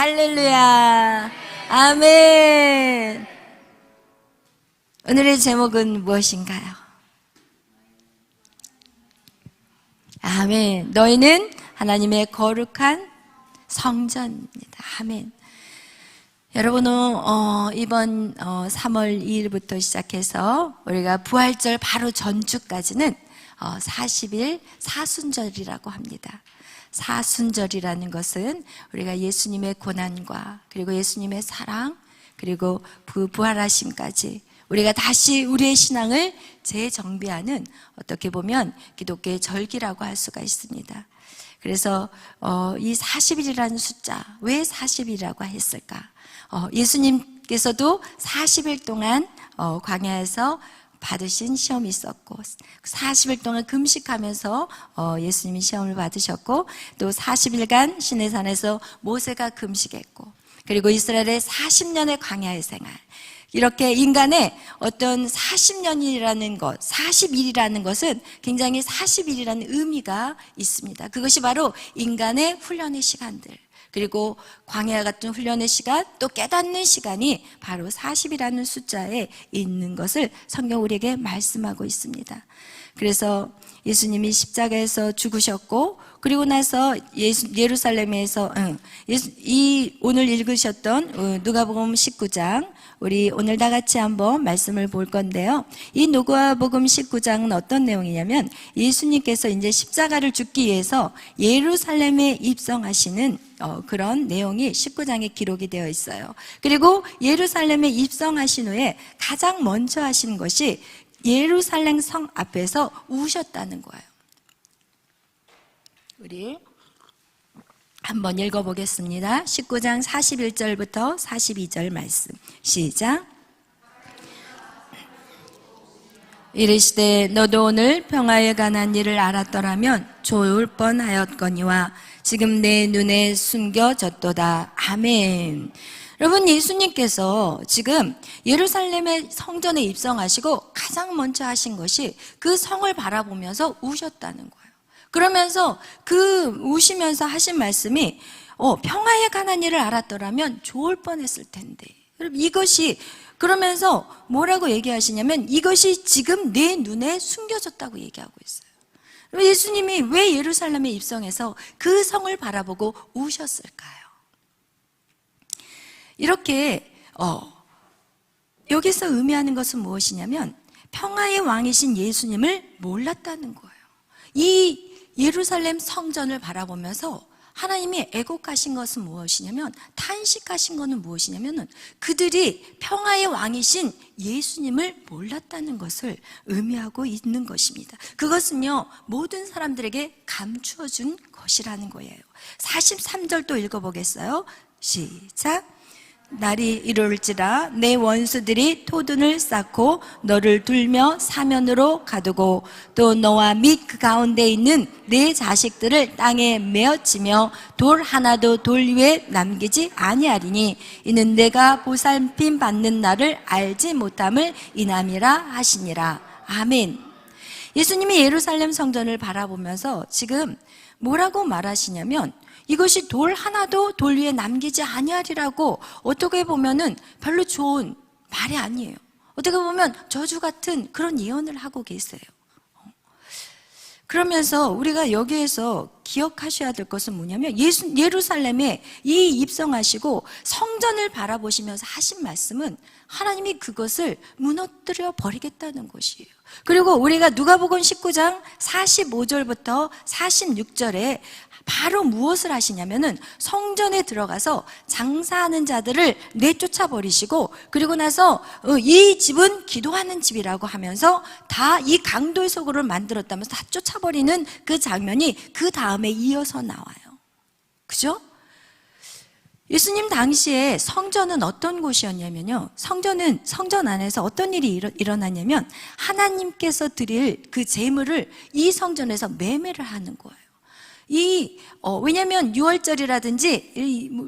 할렐루야. 아멘. 오늘의 제목은 무엇인가요? 아멘. 너희는 하나님의 거룩한 성전입니다. 아멘. 여러분은 이번 3월 2일부터 시작해서 우리가 부활절 바로 전주까지는 40일 사순절이라고 합니다. 사순절이라는 것은 우리가 예수님의 고난과 그리고 예수님의 사랑 그리고 부활하심까지 우리가 다시 우리의 신앙을 재정비하는 어떻게 보면 기독교의 절기라고 할 수가 있습니다. 그래서 이 40일이라는 숫자, 왜 40일이라고 했을까? 예수님께서도 40일 동안 광야에서 받으신 시험이 있었고 40일 동안 금식하면서 예수님이 시험을 받으셨고 또 40일간 시내산에서 모세가 금식했고 그리고 이스라엘의 40년의 광야의 생활 이렇게 인간의 어떤 40년이라는 것, 40일이라는 것은 굉장히 40일이라는 의미가 있습니다. 그것이 바로 인간의 훈련의 시간들 그리고 광야 같은 훈련의 시간 또 깨닫는 시간이 바로 40이라는 숫자에 있는 것을 성경 우리에게 말씀하고 있습니다. 그래서 예수님이 십자가에서 죽으셨고 그리고 나서 예루살렘에서 오늘 읽으셨던 누가복음 19장 우리 오늘 다 같이 한번 말씀을 볼 건데요. 이 누가복음 19장은 어떤 내용이냐면 예수님께서 이제 십자가를 죽기 위해서 예루살렘에 입성하시는 그런 내용이 19장에 기록이 되어 있어요. 그리고 예루살렘에 입성하신 후에 가장 먼저 하신 것이 예루살렘 성 앞에서 우셨다는 거예요. 우리 한번 읽어보겠습니다. 19장 41절부터 42절 말씀 시작. 이르시되 너도 오늘 평화에 관한 일을 알았더라면 좋을 뻔하였거니와 지금 내 눈에 숨겨졌도다. 아멘. 여러분 예수님께서 지금 예루살렘의 성전에 입성하시고 가장 먼저 하신 것이 그 성을 바라보면서 우셨다는 거예요. 그러면서 우시면서 하신 말씀이 평화에 관한 일을 알았더라면 좋을 뻔했을 텐데 여러분 이것이 그러면서 뭐라고 얘기하시냐면 이것이 지금 내 눈에 숨겨졌다고 얘기하고 있어요. 예수님이 왜 예루살렘에 입성해서 그 성을 바라보고 우셨을까요? 이렇게 여기서 의미하는 것은 무엇이냐면 평화의 왕이신 예수님을 몰랐다는 거예요. 이 예루살렘 성전을 바라보면서 하나님이 애곡하신 것은 무엇이냐면 탄식하신 것은 무엇이냐면 그들이 평화의 왕이신 예수님을 몰랐다는 것을 의미하고 있는 것입니다. 그것은요 모든 사람들에게 감추어준 것이라는 거예요. 43절도 읽어보겠어요. 시작. 날이 이룰지라 내 원수들이 토둔을 쌓고 너를 둘며 사면으로 가두고 또 너와 및 그 가운데 있는 내 자식들을 땅에 메어치며 돌 하나도 돌 위에 남기지 아니하리니 이는 내가 보살핌 받는 날을 알지 못함을 인함이라 하시니라. 아멘. 예수님이 예루살렘 성전을 바라보면서 지금 뭐라고 말하시냐면 이것이 돌 하나도 돌 위에 남기지 아니하리라고 어떻게 보면은 별로 좋은 말이 아니에요. 어떻게 보면 저주 같은 그런 예언을 하고 계세요. 그러면서 우리가 여기에서 기억하셔야 될 것은 뭐냐면 예루살렘에 이 입성하시고 성전을 바라보시면서 하신 말씀은 하나님이 그것을 무너뜨려 버리겠다는 것이에요. 그리고 우리가 누가복음 19장 45절부터 46절에 바로 무엇을 하시냐면은 성전에 들어가서 장사하는 자들을 내쫓아 버리시고 그리고 나서 이 집은 기도하는 집이라고 하면서 다 이 강도의 소굴을 만들었다면서 다 쫓아버리는 그 장면이 그 다음에 이어서 나와요. 그죠? 예수님 당시에 성전은 어떤 곳이었냐면요. 성전 안에서 어떤 일이 일어났냐면 하나님께서 드릴 그 제물을 이 성전에서 매매를 하는 거예요. 왜냐면 6월절이라든지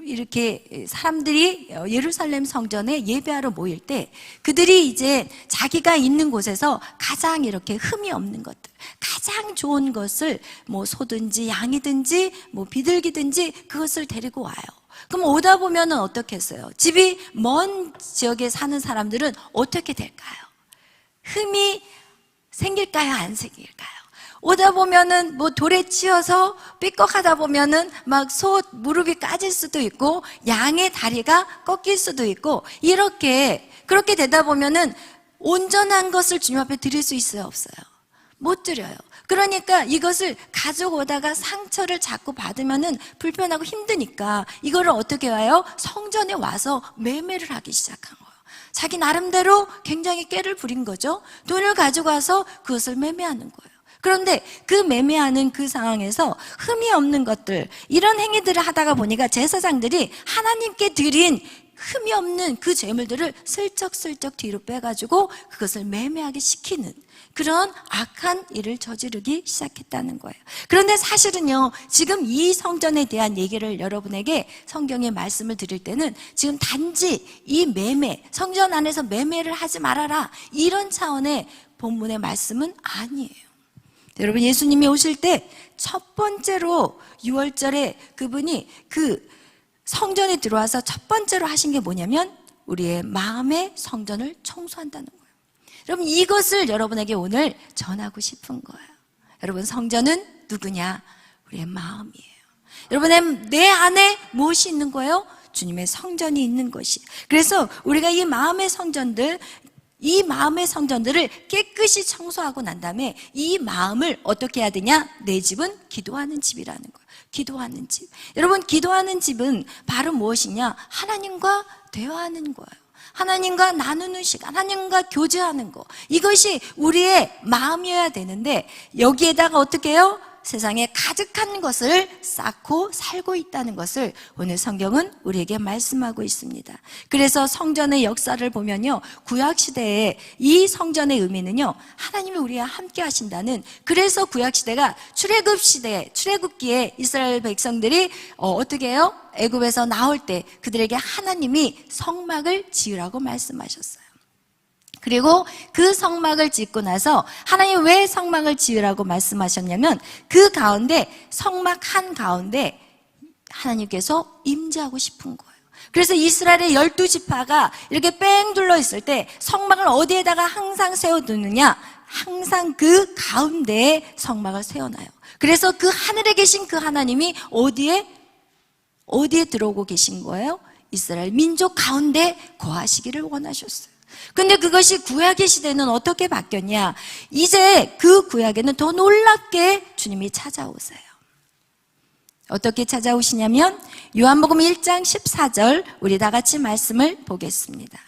이렇게 사람들이 예루살렘 성전에 예배하러 모일 때 그들이 이제 자기가 있는 곳에서 가장 이렇게 흠이 없는 것들, 가장 좋은 것을 뭐 소든지 양이든지 뭐 비둘기든지 그것을 데리고 와요. 그럼 오다 보면은 어떻게 했어요? 집이 먼 지역에 사는 사람들은 어떻게 될까요? 흠이 생길까요? 안 생길까요? 오다 보면은 뭐 돌에 치여서 삐걱하다 보면은 막 소 무릎이 까질 수도 있고 양의 다리가 꺾일 수도 있고 그렇게 되다 보면은 온전한 것을 주님 앞에 드릴 수 있어요? 없어요? 못 드려요. 그러니까 이것을 가져오다가 상처를 자꾸 받으면은 불편하고 힘드니까 이거를 어떻게 와요? 성전에 와서 매매를 하기 시작한 거예요. 자기 나름대로 굉장히 꾀를 부린 거죠. 돈을 가지고 와서 그것을 매매하는 거예요. 그런데 그 매매하는 그 상황에서 흠이 없는 것들, 이런 행위들을 하다가 보니까 제사장들이 하나님께 드린 흠이 없는 그 재물들을 슬쩍슬쩍 뒤로 빼가지고 그것을 매매하게 시키는 그런 악한 일을 저지르기 시작했다는 거예요. 그런데 사실은요, 지금 이 성전에 대한 얘기를 여러분에게 성경의 말씀을 드릴 때는 지금 단지 이 매매, 성전 안에서 매매를 하지 말아라, 이런 차원의 본문의 말씀은 아니에요. 여러분, 예수님이 오실 때 첫 번째로 6월절에 그분이 그 성전에 들어와서 첫 번째로 하신 게 뭐냐면 우리의 마음의 성전을 청소한다는 거예요. 여러분, 이것을 여러분에게 오늘 전하고 싶은 거예요. 여러분, 성전은 누구냐? 우리의 마음이에요. 여러분, 내 안에 무엇이 있는 거예요? 주님의 성전이 있는 것이. 그래서 우리가 이 마음의 성전들을 깨끗이 청소하고 난 다음에 이 마음을 어떻게 해야 되냐? 내 집은 기도하는 집이라는 거예요. 기도하는 집. 여러분, 기도하는 집은 바로 무엇이냐? 하나님과 대화하는 거예요. 하나님과 나누는 시간, 하나님과 교제하는 거, 이것이 우리의 마음이어야 되는데 여기에다가 어떻게 해요? 세상에 가득한 것을 쌓고 살고 있다는 것을 오늘 성경은 우리에게 말씀하고 있습니다. 그래서 성전의 역사를 보면요, 구약시대에 이 성전의 의미는요, 하나님이 우리와 함께 하신다는, 그래서 구약시대가 출애굽기에 이스라엘 백성들이 어떻게 해요? 애굽에서 나올 때 그들에게 하나님이 성막을 지으라고 말씀하셨어요. 그리고 그 성막을 짓고 나서 하나님 왜 성막을 지으라고 말씀하셨냐면 그 가운데, 성막 한가운데 하나님께서 임재하고 싶은 거예요. 그래서 이스라엘의 12지파가 이렇게 뺑 둘러 있을 때 성막을 어디에다가 항상 세워두느냐? 항상 그 가운데에 성막을 세워놔요. 그래서 그 하늘에 계신 그 하나님이 어디에 들어오고 계신 거예요? 이스라엘 민족 가운데 거하시기를 원하셨어요. 근데 그것이 구약의 시대는 어떻게 바뀌었냐? 이제 그 구약에는 더 놀랍게 주님이 찾아오세요. 어떻게 찾아오시냐면 요한복음 1장 14절, 우리 다 같이 말씀을 보겠습니다.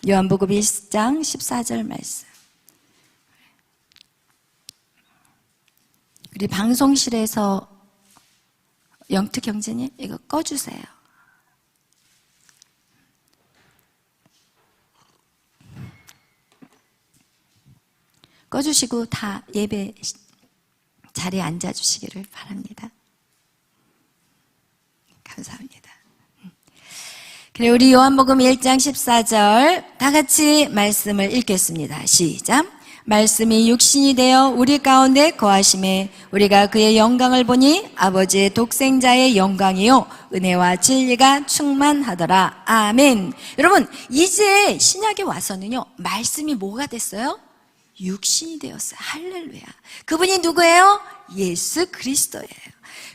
요한복음 1장 14절 말씀. 우리 방송실에서 영특 경제님, 이거 꺼주세요. 꺼주시고 다 예배 자리에 앉아주시기를 바랍니다. 감사합니다. 그래, 우리 요한복음 1장 14절 다 같이 말씀을 읽겠습니다. 시작. 말씀이 육신이 되어 우리 가운데 거하심에 우리가 그의 영광을 보니 아버지의 독생자의 영광이요 은혜와 진리가 충만하더라. 아멘. 여러분, 이제 신약에 와서는요, 말씀이 뭐가 됐어요? 육신이 되었어요. 할렐루야. 그분이 누구예요? 예수 그리스도예요.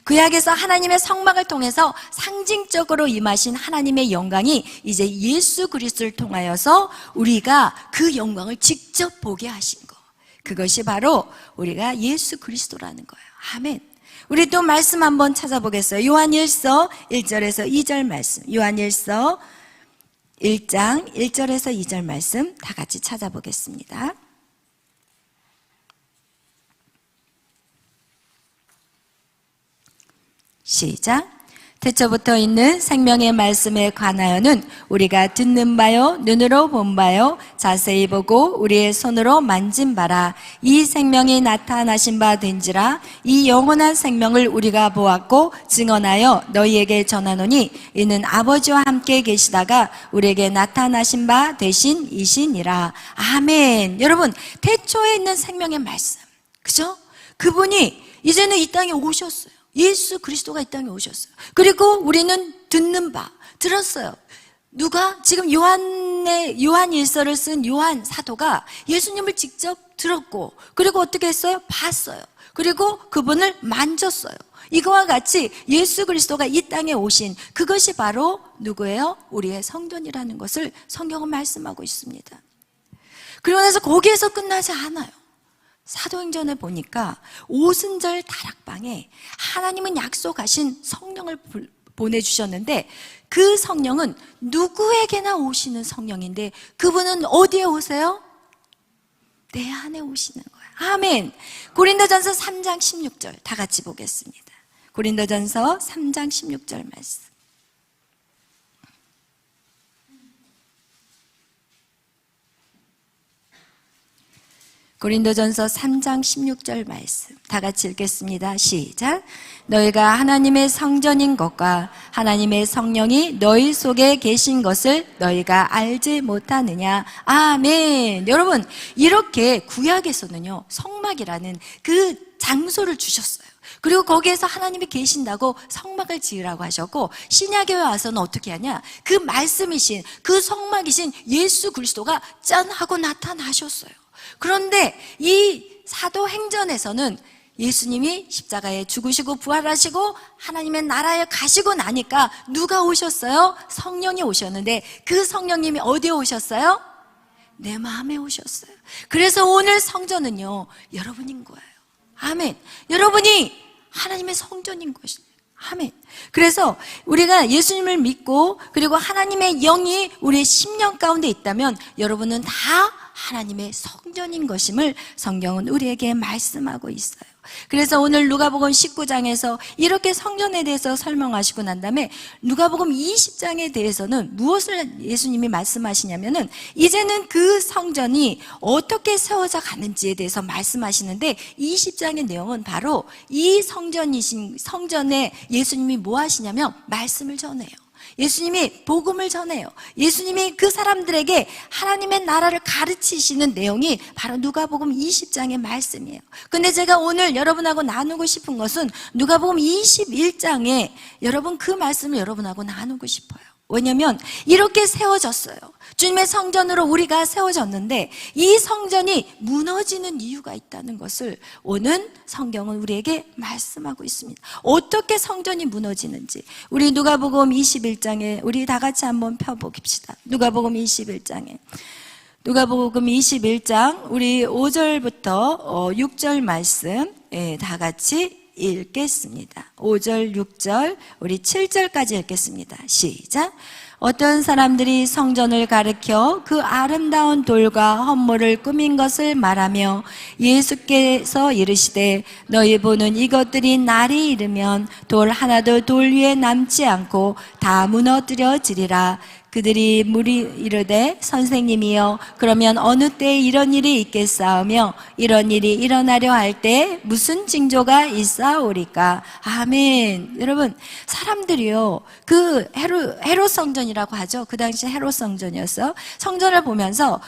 구약에서 하나님의 성막을 통해서 상징적으로 임하신 하나님의 영광이 이제 예수 그리스도를 통하여서 우리가 그 영광을 직접 보게 하신 거, 그것이 바로 우리가 예수 그리스도라는 거예요. 아멘. 우리 또 말씀 한번 찾아보겠어요. 요한일서 1절에서 2절 말씀. 요한일서 1장 1절에서 2절 말씀 다 같이 찾아보겠습니다. 시작. 태초부터 있는 생명의 말씀에 관하여는 우리가 듣는 바요, 눈으로 본 바요, 자세히 보고 우리의 손으로 만진 바라. 이 생명이 나타나신 바 된지라. 이 영원한 생명을 우리가 보았고 증언하여 너희에게 전하노니 이는 아버지와 함께 계시다가 우리에게 나타나신 바 되신 이시니라. 아멘. 여러분, 태초에 있는 생명의 말씀, 그죠? 그분이 이제는 이 땅에 오셨어요. 예수 그리스도가 이 땅에 오셨어요. 그리고 우리는 듣는 바, 들었어요. 누가? 지금 요한일서를 쓴 요한 사도가 예수님을 직접 들었고, 그리고 어떻게 했어요? 봤어요. 그리고 그분을 만졌어요. 이거와 같이 예수 그리스도가 이 땅에 오신 그것이 바로 누구예요? 우리의 성전이라는 것을 성경은 말씀하고 있습니다. 그리고 나서 거기에서 끝나지 않아요. 사도행전에 보니까 오순절 다락방에 하나님은 약속하신 성령을 보내주셨는데, 그 성령은 누구에게나 오시는 성령인데 그분은 어디에 오세요? 내 안에 오시는 거예요. 아멘. 고린도전서 3장 16절 다 같이 보겠습니다. 고린도전서 3장 16절 말씀. 고린도전서 3장 16절 말씀 다 같이 읽겠습니다. 시작. 너희가 하나님의 성전인 것과 하나님의 성령이 너희 속에 계신 것을 너희가 알지 못하느냐. 아멘. 여러분, 이렇게 구약에서는요, 성막이라는 그 장소를 주셨어요. 그리고 거기에서 하나님이 계신다고 성막을 지으라고 하셨고, 신약에 와서는 어떻게 하냐, 그 말씀이신, 그 성막이신 예수 그리스도가 짠 하고 나타나셨어요. 그런데 이 사도행전에서는 예수님이 십자가에 죽으시고 부활하시고 하나님의 나라에 가시고 나니까 누가 오셨어요? 성령이 오셨는데, 그 성령님이 어디에 오셨어요? 내 마음에 오셨어요. 그래서 오늘 성전은요, 여러분인 거예요. 아멘. 여러분이 하나님의 성전인 것이에요. 아멘. 그래서 우리가 예수님을 믿고, 그리고 하나님의 영이 우리의 심령 가운데 있다면 여러분은 다 하나님의 성전인 것임을 성경은 우리에게 말씀하고 있어요. 그래서 오늘 누가복음 19장에서 이렇게 성전에 대해서 설명하시고 난 다음에 누가복음 20장에 대해서는 무엇을 예수님이 말씀하시냐면은, 이제는 그 성전이 어떻게 세워져 가는지에 대해서 말씀하시는데, 20장의 내용은 바로 이 성전에 예수님이 뭐 하시냐면 말씀을 전해요. 예수님이 복음을 전해요. 예수님이 그 사람들에게 하나님의 나라를 가르치시는 내용이 바로 누가복음 20장의 말씀이에요. 근데 제가 오늘 여러분하고 나누고 싶은 것은 누가복음 21장에 여러분 그 말씀을 여러분하고 나누고 싶어요. 왜냐하면 이렇게 세워졌어요. 주님의 성전으로 우리가 세워졌는데 이 성전이 무너지는 이유가 있다는 것을 오늘 성경은 우리에게 말씀하고 있습니다. 어떻게 성전이 무너지는지 우리 누가복음 21장에 우리 다 같이 한번 펴봅시다. 누가복음 21장 우리 5절부터 6절 말씀 다 같이 읽겠습니다. 5절, 6절, 우리 7절까지 읽겠습니다. 시작. 어떤 사람들이 성전을 가리켜 그 아름다운 돌과 헌물을 꾸민 것을 말하며 예수께서 이르시되 너희 보는 이것들이 날이 이르면 돌 하나도 돌 위에 남지 않고 다 무너뜨려지리라. 그들이 이르되 선생님이여 그러면 어느 때에 이런 일이 있겠사오며 이런 일이 일어나려 할 때 무슨 징조가 있사오리까. 아멘. 여러분, 사람들이요 그 헤롯 성전이라고 하죠. 그 당시 헤롯 성전이었어. 성전을 보면서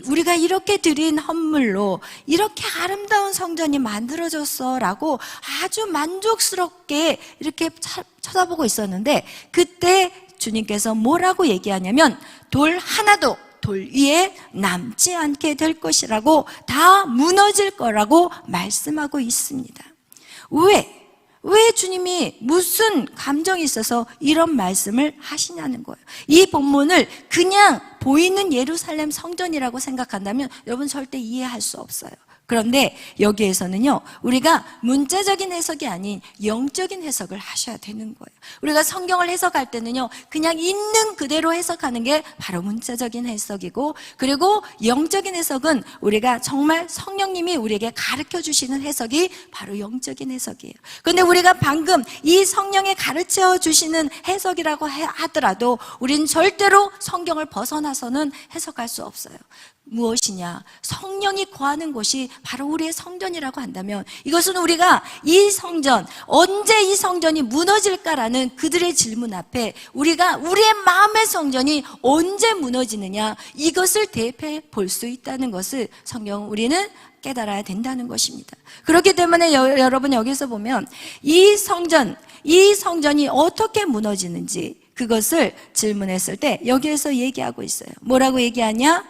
우리가 이렇게 드린 헌물로 이렇게 아름다운 성전이 만들어졌어 라고 아주 만족스럽게 이렇게 쳐다보고 있었는데, 그때 주님께서 뭐라고 얘기하냐면 돌 하나도 돌 위에 남지 않게 될 것이라고, 다 무너질 거라고 말씀하고 있습니다. 왜 주님이 무슨 감정이 있어서 이런 말씀을 하시냐는 거예요. 이 본문을 그냥 보이는 예루살렘 성전이라고 생각한다면 여러분 절대 이해할 수 없어요. 그런데 여기에서는요, 우리가 문자적인 해석이 아닌 영적인 해석을 하셔야 되는 거예요. 우리가 성경을 해석할 때는요, 그냥 있는 그대로 해석하는 게 바로 문자적인 해석이고, 그리고 영적인 해석은 우리가 정말 성령님이 우리에게 가르쳐 주시는 해석이 바로 영적인 해석이에요. 그런데 우리가 방금 이 성령에 가르쳐 주시는 해석이라고 하더라도 우리는 절대로 성경을 벗어나서는 해석할 수 없어요. 무엇이냐? 성령이 거하는 곳이 바로 우리의 성전이라고 한다면, 이것은 우리가 이 성전, 언제 이 성전이 무너질까라는 그들의 질문 앞에 우리가 우리의 마음의 성전이 언제 무너지느냐, 이것을 대입해 볼 수 있다는 것을 성경은 우리는 깨달아야 된다는 것입니다. 그렇기 때문에 여러분 여기서 보면 이 성전이 어떻게 무너지는지 그것을 질문했을 때 여기에서 얘기하고 있어요. 뭐라고 얘기하냐?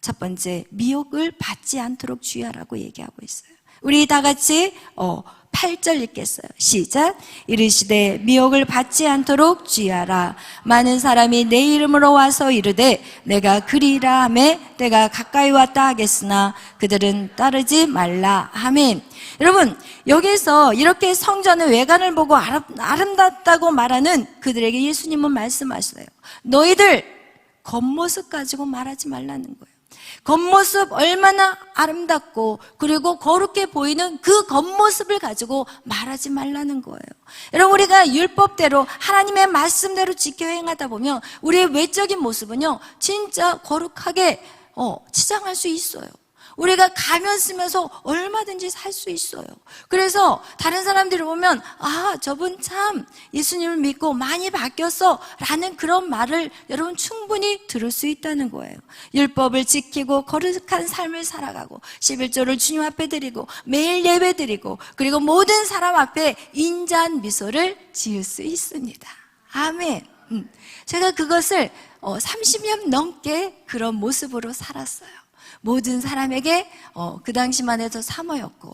첫 번째, 미혹을 받지 않도록 주의하라고 얘기하고 있어요. 우리 다 같이 8절 읽겠어요. 시작. 이르시되 미혹을 받지 않도록 주의하라. 많은 사람이 내 이름으로 와서 이르되 내가 그리라 하매 내가 가까이 왔다 하겠으나 그들은 따르지 말라. 아멘. 여러분, 여기서 이렇게 성전의 외관을 보고 아름답다고 말하는 그들에게 예수님은 말씀하셨어요. 너희들 겉모습 가지고 말하지 말라는 거예요. 겉모습 얼마나 아름답고 그리고 거룩해 보이는 그 겉모습을 가지고 말하지 말라는 거예요. 여러분, 우리가 율법대로 하나님의 말씀대로 지켜 행하다 보면 우리의 외적인 모습은요 진짜 거룩하게 치장할 수 있어요. 우리가 가면 쓰면서 얼마든지 살 수 있어요. 그래서 다른 사람들이 보면 저분 참 예수님을 믿고 많이 바뀌었어 라는 그런 말을 여러분 충분히 들을 수 있다는 거예요. 율법을 지키고 거룩한 삶을 살아가고 11조를 주님 앞에 드리고 매일 예배 드리고 그리고 모든 사람 앞에 인자한 미소를 지을 수 있습니다. 아멘. 제가 그것을 30년 넘게 그런 모습으로 살았어요. 모든 사람에게 그 당시만 해도 사모였고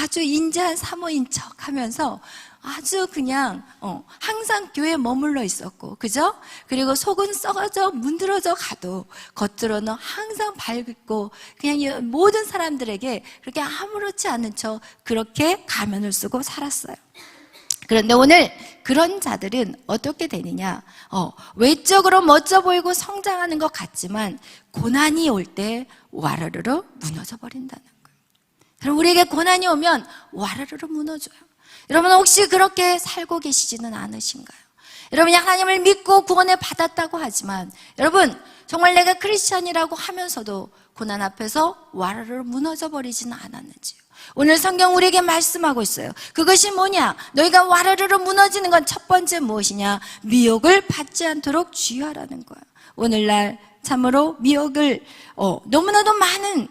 아주 인자한 사모인 척 하면서 아주 그냥 항상 교회에 머물러 있었고, 그죠? 그리고 속은 썩어져 문드러져 가도 겉으로는 항상 밝고 그냥 모든 사람들에게 그렇게 아무렇지 않은 척 그렇게 가면을 쓰고 살았어요. 그런데 오늘 그런 자들은 어떻게 되느냐? 외적으로 멋져 보이고 성장하는 것 같지만 고난이 올 때 와르르르 무너져 버린다는 거예요. 그럼 우리에게 고난이 오면 와르르르 무너져요. 여러분 혹시 그렇게 살고 계시지는 않으신가요? 여러분이 하나님을 믿고 구원을 받았다고 하지만 여러분 정말 내가 크리스찬이라고 하면서도 고난 앞에서 와르르르 무너져 버리지는 않았는지요? 오늘 성경 우리에게 말씀하고 있어요. 그것이 뭐냐? 너희가 와르르르 무너지는 건 첫 번째 무엇이냐? 미혹을 받지 않도록 주의하라는 거야. 오늘날 참으로 미혹을 너무나도 많은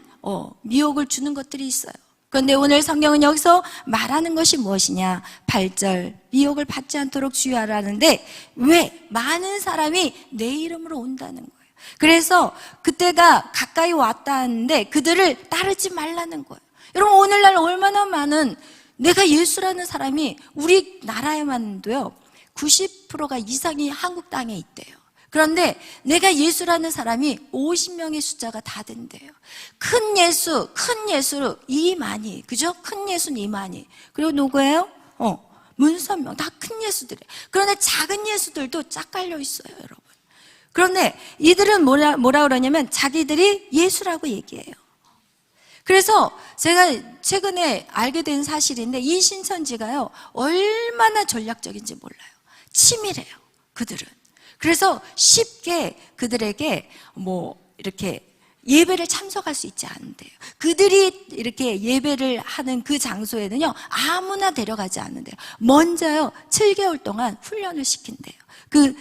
미혹을 주는 것들이 있어요. 그런데 오늘 성경은 여기서 말하는 것이 무엇이냐? 8절 미혹을 받지 않도록 주의하라는데 왜? 많은 사람이 내 이름으로 온다는 거예요. 그래서 그때가 가까이 왔다 하는데 그들을 따르지 말라는 거예요. 여러분 오늘날 얼마나 많은 내가 예수라는 사람이 우리나라에만도요 90%가 이상이 한국 땅에 있대요. 그런데 내가 예수라는 사람이 50명의 숫자가 다 된대요. 큰 예수 이만희, 그죠? 큰 예수는 이만희. 그리고 누구예요? 문선명, 다 큰 예수들이에요. 그런데 작은 예수들도 짝 깔려 있어요, 여러분. 그런데 이들은 뭐라 그러냐면 자기들이 예수라고 얘기해요. 그래서 제가 최근에 알게 된 사실인데 이 신천지가요 얼마나 전략적인지 몰라요. 치밀해요, 그들은. 그래서 쉽게 그들에게 이렇게 예배를 참석할 수 있지 않은데요. 그들이 이렇게 예배를 하는 그 장소에는요 아무나 데려가지 않는데요. 먼저요 7개월 동안 훈련을 시킨대요. 그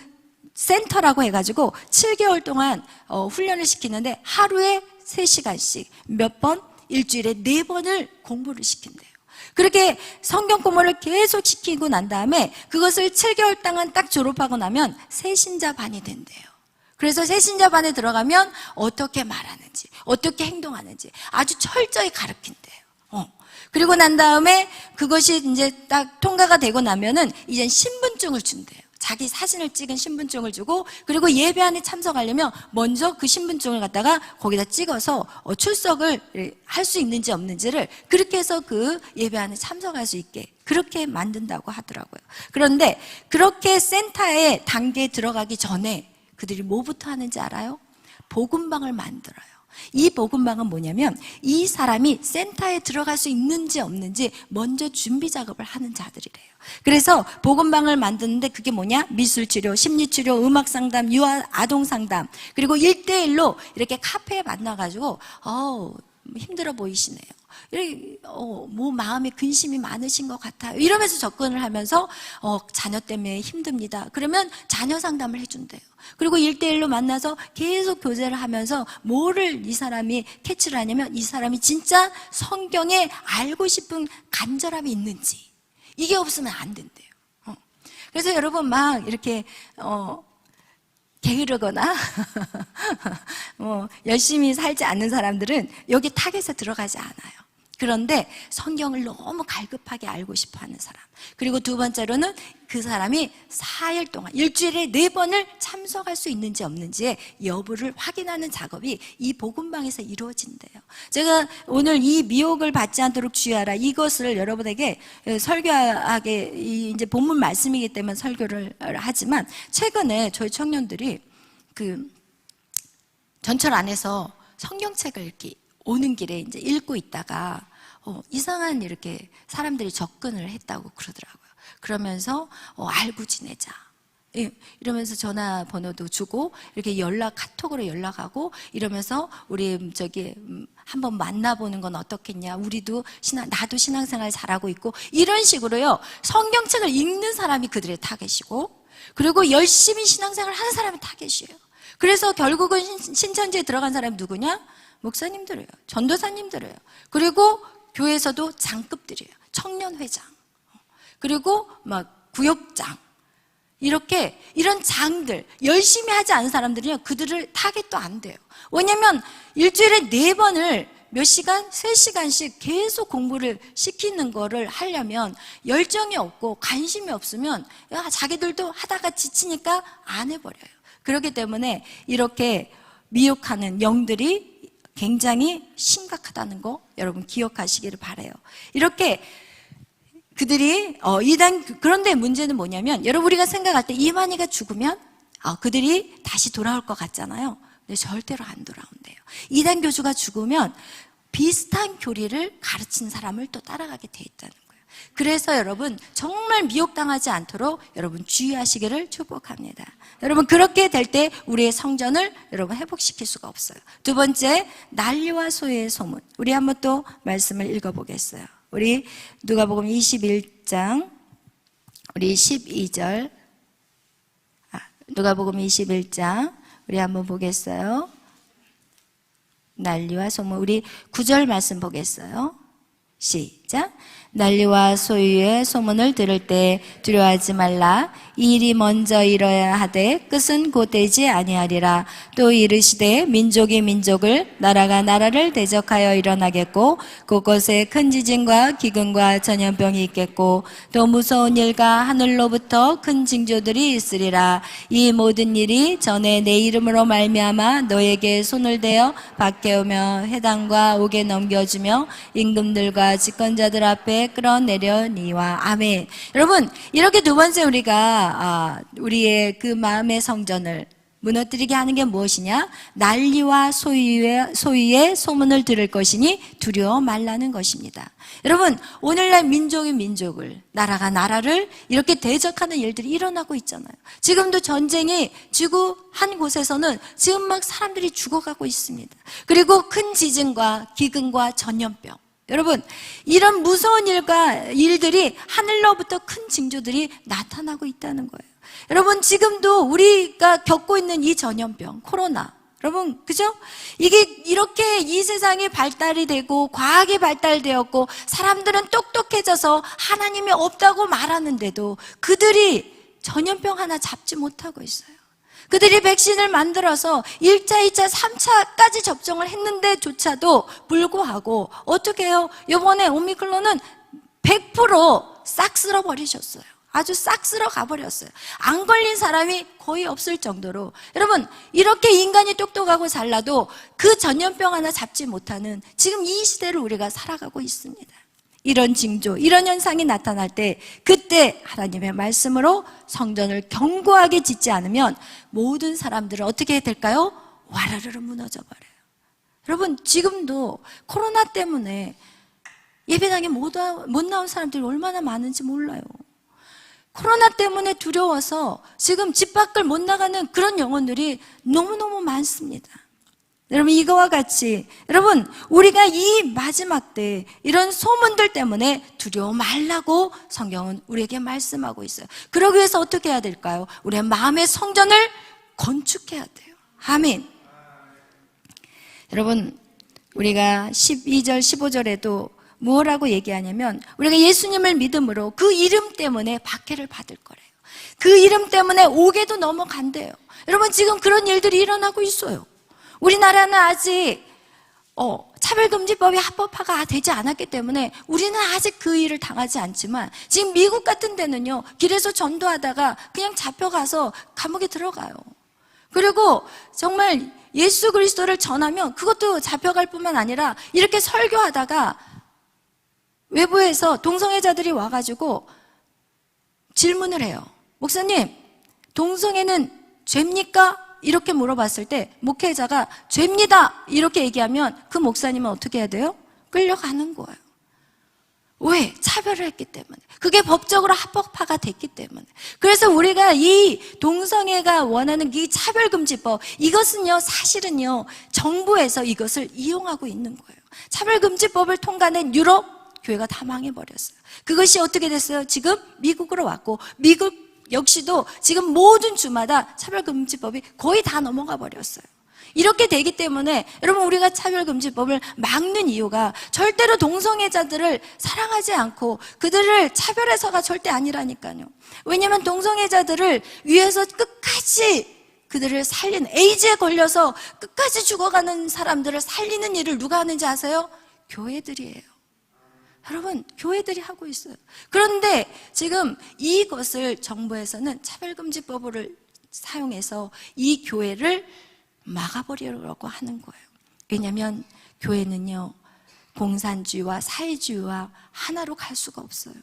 센터라고 해가지고 7개월 동안 훈련을 시키는데 하루에 3시간씩 몇 번? 일주일에 4번을 공부를 시킨대요. 그렇게 성경 공부를 계속 시키고 난 다음에 그것을 7개월 동안 딱 졸업하고 나면 새신자반이 된대요. 그래서 새신자반에 들어가면 어떻게 말하는지 어떻게 행동하는지 아주 철저히 가르친대요. 그리고 난 다음에 그것이 이제 딱 통과가 되고 나면은 이제 신분증을 준대요. 자기 사진을 찍은 신분증을 주고 그리고 예배 안에 참석하려면 먼저 그 신분증을 갖다가 거기다 찍어서 출석을 할 수 있는지 없는지를 그렇게 해서 그 예배 안에 참석할 수 있게 그렇게 만든다고 하더라고요. 그런데 그렇게 센터의 단계에 들어가기 전에 그들이 뭐부터 하는지 알아요? 복음방을 만들어요. 이 복음방은 뭐냐면 이 사람이 센터에 들어갈 수 있는지 없는지 먼저 준비 작업을 하는 자들이래요. 그래서 복음방을 만드는데 그게 뭐냐? 미술치료, 심리치료, 음악상담, 아동상담, 그리고 1대1로 이렇게 카페에 만나가지고 힘들어 보이시네요. 뭐 마음에 근심이 많으신 것 같아요. 이러면서 접근을 하면서 자녀 때문에 힘듭니다. 그러면 자녀 상담을 해준대요. 그리고 1대1로 만나서 계속 교제를 하면서 뭐를 이 사람이 캐치를 하냐면 이 사람이 진짜 성경에 알고 싶은 간절함이 있는지, 이게 없으면 안 된대요. 그래서 여러분 막 이렇게 게으르거나 열심히 살지 않는 사람들은 여기 타겟에 들어가지 않아요. 그런데 성경을 너무 갈급하게 알고 싶어하는 사람, 그리고 두 번째로는 그 사람이 4일 동안 일주일에 4번을 참석할 수 있는지 없는지의 여부를 확인하는 작업이 이 복음방에서 이루어진대요. 제가 오늘 이 미혹을 받지 않도록 주의하라, 이것을 여러분에게 설교하게, 이제 본문 말씀이기 때문에 설교를 하지만, 최근에 저희 청년들이 그 전철 안에서 성경책을 이렇게 오는 길에 이제 읽고 있다가 이상한 이렇게 사람들이 접근을 했다고 그러더라고요. 그러면서 알고 지내자, 이러면서 전화번호도 주고 이렇게 카톡으로 연락하고 이러면서 우리 한번 만나보는 건 어떻겠냐, 우리도 나도 신앙생활 잘하고 있고, 이런 식으로요 성경책을 읽는 사람이 그들의 타겟이고, 그리고 열심히 신앙생활 하는 사람이 타겟이에요. 그래서 결국은 신천지에 들어간 사람이 누구냐? 목사님들이에요. 전도사님들이에요. 그리고 교회에서도 장급들이에요. 청년회장, 그리고 막 구역장, 이런 장들, 열심히 하지 않은 사람들은요 그들을 타겟도 안 돼요. 왜냐면 일주일에 4번을 몇 시간, 3시간씩 계속 공부를 시키는 거를 하려면 열정이 없고 관심이 없으면 자기들도 하다가 지치니까 안 해버려요. 그렇기 때문에 이렇게 미혹하는 영들이 굉장히 심각하다는 거 여러분 기억하시기를 바라요. 이렇게 그들이 그런데 문제는 뭐냐면, 여러분 우리가 생각할 때 이만희가 죽으면 그들이 다시 돌아올 것 같잖아요. 근데 절대로 안 돌아온대요. 이단 교주가 죽으면 비슷한 교리를 가르친 사람을 또 따라가게 돼 있다는 거예요. 그래서 여러분 정말 미혹당하지 않도록 여러분 주의하시기를 축복합니다. 여러분 그렇게 될 때 우리의 성전을 여러분 회복시킬 수가 없어요. 두 번째, 난리와 소유의 소문. 우리 한번 또 말씀을 읽어보겠어요. 우리 누가복음 21장 우리 12절, 누가복음 21장 우리 한번 보겠어요. 난리와 소문, 우리 9절 말씀 보겠어요. 시작. 난리와 소유의 소문을 들을 때 두려워하지 말라. 이 일이 먼저 이뤄야 하되 끝은 곧 되지 아니하리라. 또 이르시되 민족이 민족을, 나라가 나라를 대적하여 일어나겠고 곳곳에 큰 지진과 기근과 전염병이 있겠고 또 무서운 일과 하늘로부터 큰 징조들이 있으리라. 이 모든 일이 전에 내 이름으로 말미암아 너에게 손을 대어 박해오며 회당과 옥에 넘겨주며 임금들과 집권자들 앞에 끌어내려니와. 아멘. 여러분 이렇게 두 번째 우리의 그 마음의 성전을 무너뜨리게 하는 게 무엇이냐? 난리와 소유의 소문을 들을 것이니 두려워 말라는 것입니다. 여러분 오늘날 민족이 민족을, 나라가 나라를 이렇게 대적하는 일들이 일어나고 있잖아요. 지금도 전쟁이 지구 한 곳에서는 지금 막 사람들이 죽어가고 있습니다. 그리고 큰 지진과 기근과 전염병, 여러분 이런 무서운 일들이 하늘로부터 큰 징조들이 나타나고 있다는 거예요. 여러분 지금도 우리가 겪고 있는 이 전염병 코로나, 여러분 그죠? 이게 이렇게 이 세상이 발달이 되고 과학이 발달되었고 사람들은 똑똑해져서 하나님이 없다고 말하는데도 그들이 전염병 하나 잡지 못하고 있어요. 그들이 백신을 만들어서 1차, 2차, 3차까지 접종을 했는데조차도 불구하고 어떻게 해요? 이번에 오미크론은 100% 싹 쓸어버리셨어요. 아주 싹 쓸어 가버렸어요. 안 걸린 사람이 거의 없을 정도로. 여러분 이렇게 인간이 똑똑하고 잘나도 그 전염병 하나 잡지 못하는 지금 이 시대를 우리가 살아가고 있습니다. 이런 징조, 이런 현상이 나타날 때 그때 하나님의 말씀으로 성전을 견고하게 짓지 않으면 모든 사람들은 어떻게 될까요? 와르르 무너져 버려요. 여러분, 지금도 코로나 때문에 예배당에 못 나온 사람들이 얼마나 많은지 몰라요. 코로나 때문에 두려워서 지금 집 밖을 못 나가는 그런 영혼들이 너무너무 많습니다. 여러분, 이거와 같이 여러분, 우리가 이 마지막 때 이런 소문들 때문에 두려워 말라고 성경은 우리에게 말씀하고 있어요. 그러기 위해서 어떻게 해야 될까요? 우리의 마음의 성전을 건축해야 돼요. 아멘. 여러분, 우리가 12절 15절에도 뭐라고 얘기하냐면 우리가 예수님을 믿음으로 그 이름 때문에 박해를 받을 거래요. 그 이름 때문에 옥에도 넘어간대요. 여러분, 지금 그런 일들이 일어나고 있어요. 우리나라는 아직 차별금지법이 합법화가 되지 않았기 때문에 우리는 아직 그 일을 당하지 않지만 지금 미국 같은 데는요, 길에서 전도하다가 그냥 잡혀가서 감옥에 들어가요. 그리고 정말 예수 그리스도를 전하면 그것도 잡혀갈 뿐만 아니라 이렇게 설교하다가 외부에서 동성애자들이 와가지고 질문을 해요. 목사님, 동성애는 죄입니까? 이렇게 물어봤을 때 목회자가 죄입니다 이렇게 얘기하면 그 목사님은 어떻게 해야 돼요? 끌려가는 거예요. 왜? 차별을 했기 때문에. 그게 법적으로 합법화가 됐기 때문에. 그래서 우리가 이 동성애가 원하는 이 차별금지법, 이것은요 사실은요 정부에서 이것을 이용하고 있는 거예요. 차별금지법을 통과된 유럽 교회가 다 망해버렸어요. 그것이 어떻게 됐어요? 지금 미국으로 왔고, 미국 역시도 지금 모든 주마다 차별금지법이 거의 다 넘어가 버렸어요. 이렇게 되기 때문에 여러분, 우리가 차별금지법을 막는 이유가 절대로 동성애자들을 사랑하지 않고 그들을 차별해서가 절대 아니라니까요. 왜냐하면 동성애자들을 위해서 끝까지 그들을 살리는, 에이즈에 걸려서 끝까지 죽어가는 사람들을 살리는 일을 누가 하는지 아세요? 교회들이에요. 여러분, 교회들이 하고 있어요. 그런데 지금 이것을 정부에서는 차별금지법을 사용해서 이 교회를 막아버리려고 하는 거예요. 왜냐하면 교회는요, 공산주의와 사회주의와 하나로 갈 수가 없어요.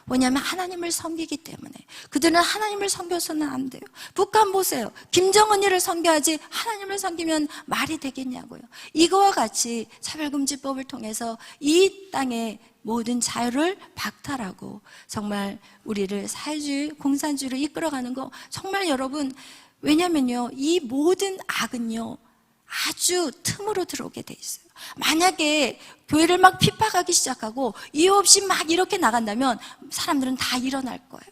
왜냐하면 하나님을 섬기기 때문에. 그들은 하나님을 섬겨서는 안 돼요. 북한 보세요. 김정은이를 섬겨야지 하나님을 섬기면 말이 되겠냐고요. 이거와 같이 차별금지법을 통해서 이 땅의 모든 자유를 박탈하고 정말 우리를 사회주의, 공산주의로 이끌어가는 거 정말 여러분, 왜냐면요, 이 모든 악은요 아주 틈으로 들어오게 돼 있어요. 만약에 교회를 막 핍박하기 시작하고 이유 없이 막 이렇게 나간다면 사람들은 다 일어날 거예요.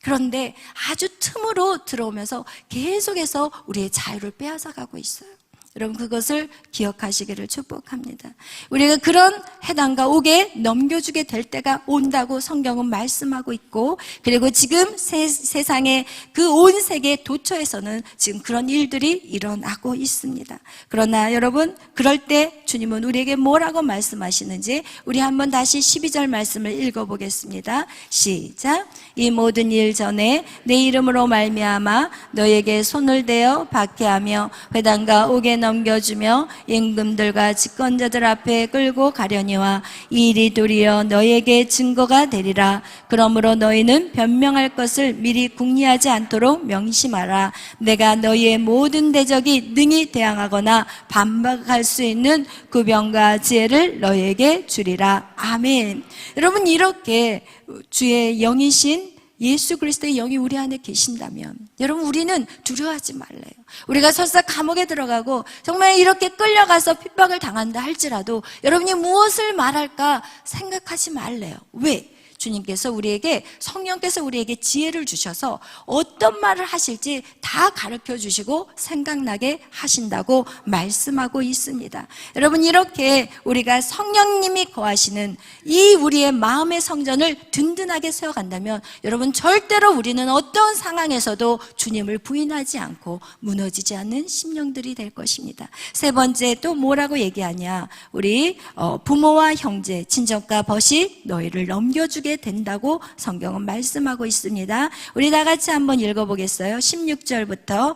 그런데 아주 틈으로 들어오면서 계속해서 우리의 자유를 빼앗아가고 있어요. 여러분, 그것을 기억하시기를 축복합니다. 우리가 그런 해당과 옥에 넘겨주게 될 때가 온다고 성경은 말씀하고 있고, 그리고 지금 세상의 그 온 세계 도처에서는 지금 그런 일들이 일어나고 있습니다. 그러나 여러분, 그럴 때 주님은 우리에게 뭐라고 말씀하시는지 우리 한번 다시 12절 말씀을 읽어보겠습니다. 시작. 이 모든 일 전에 내 이름으로 말미암아 너에게 손을 대어 박해하며 회당과 옥에 넘겨주며 임금들과 집권자들 앞에 끌고 가려니와 이 일이 도리어 너에게 증거가 되리라. 그러므로 너희는 변명할 것을 미리 궁리하지 않도록 명심하라. 내가 너희의 모든 대적이 능히 대항하거나 반박할 수 있는 구병과 지혜를 너희에게 주리라. 아멘. 여러분, 이렇게 주의 영이신 예수 그리스도의 영이 우리 안에 계신다면 여러분, 우리는 두려워하지 말래요. 우리가 설사 감옥에 들어가고 정말 이렇게 끌려가서 핍박을 당한다 할지라도 여러분이 무엇을 말할까 생각하지 말래요. 왜? 주님께서 우리에게, 성령께서 우리에게 지혜를 주셔서 어떤 말을 하실지 다 가르쳐 주시고 생각나게 하신다고 말씀하고 있습니다. 여러분, 이렇게 우리가 성령님이 거하시는 이 우리의 마음의 성전을 든든하게 세워간다면 여러분, 절대로 우리는 어떤 상황에서도 주님을 부인하지 않고 무너지지 않는 심령들이 될 것입니다. 세 번째 또 뭐라고 얘기하냐, 우리 부모와 형제, 친정과 벗이 너희를 넘겨주게 된다고 성경은 말씀하고 있습니다. 우리 다 같이 한번 읽어보겠어요. 16절부터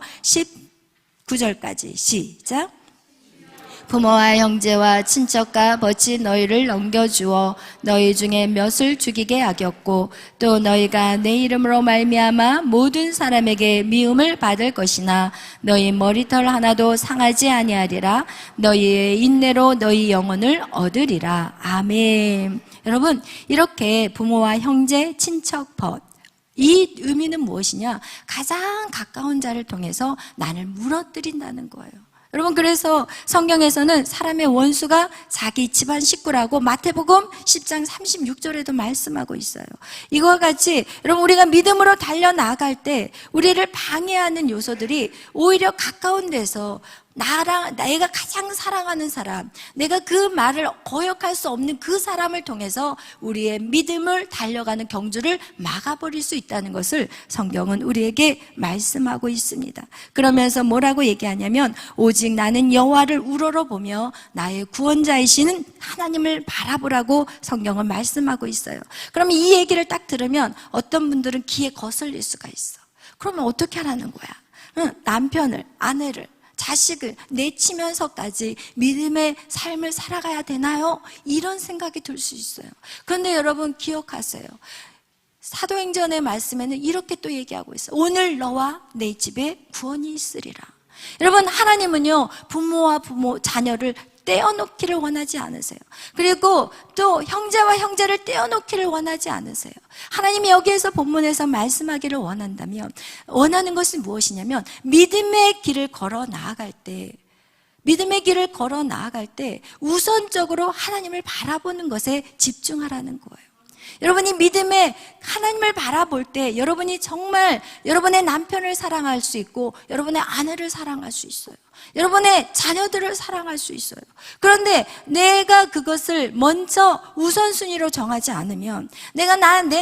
19절까지 시작. 부모와 형제와 친척과 벗이 너희를 넘겨주어 너희 중에 몇을 죽이게 하겠고 또 너희가 내 이름으로 말미암아 모든 사람에게 미움을 받을 것이나 너희 머리털 하나도 상하지 아니하리라. 너희의 인내로 너희 영혼을 얻으리라. 아멘. 여러분, 이렇게 부모와 형제, 친척, 벗, 이 의미는 무엇이냐? 가장 가까운 자를 통해서 나를 무너뜨린다는 거예요. 여러분, 그래서 성경에서는 사람의 원수가 자기 집안 식구라고 마태복음 10장 36절에도 말씀하고 있어요. 이와 같이 여러분, 우리가 믿음으로 달려나갈 때 우리를 방해하는 요소들이 오히려 가까운 데서 내가 가장 사랑하는 사람, 내가 그 말을 거역할 수 없는 그 사람을 통해서 우리의 믿음을 달려가는 경주를 막아버릴 수 있다는 것을 성경은 우리에게 말씀하고 있습니다. 그러면서 뭐라고 얘기하냐면 오직 나는 여호와를 우러러보며 나의 구원자이시는 하나님을 바라보라고 성경은 말씀하고 있어요. 그럼 이 얘기를 딱 들으면 어떤 분들은 귀에 거슬릴 수가 있어. 그러면 어떻게 하라는 거야? 남편을, 아내를, 자식을 내치면서까지 믿음의 삶을 살아가야 되나요? 이런 생각이 들 수 있어요. 그런데 여러분 기억하세요. 사도행전의 말씀에는 이렇게 또 얘기하고 있어요. 오늘 너와 내 집에 구원이 있으리라. 여러분, 하나님은요 부모와 자녀를 떼어놓기를 원하지 않으세요. 그리고 또 형제와 형제를 떼어놓기를 원하지 않으세요. 하나님이 여기에서 본문에서 말씀하기를 원하는 것은 무엇이냐면 믿음의 길을 걸어 나아갈 때 우선적으로 하나님을 바라보는 것에 집중하라는 거예요. 여러분이 믿음에 하나님을 바라볼 때 여러분이 정말 여러분의 남편을 사랑할 수 있고 여러분의 아내를 사랑할 수 있어요. 여러분의 자녀들을 사랑할 수 있어요. 그런데 내가 그것을 먼저 우선순위로 정하지 않으면 내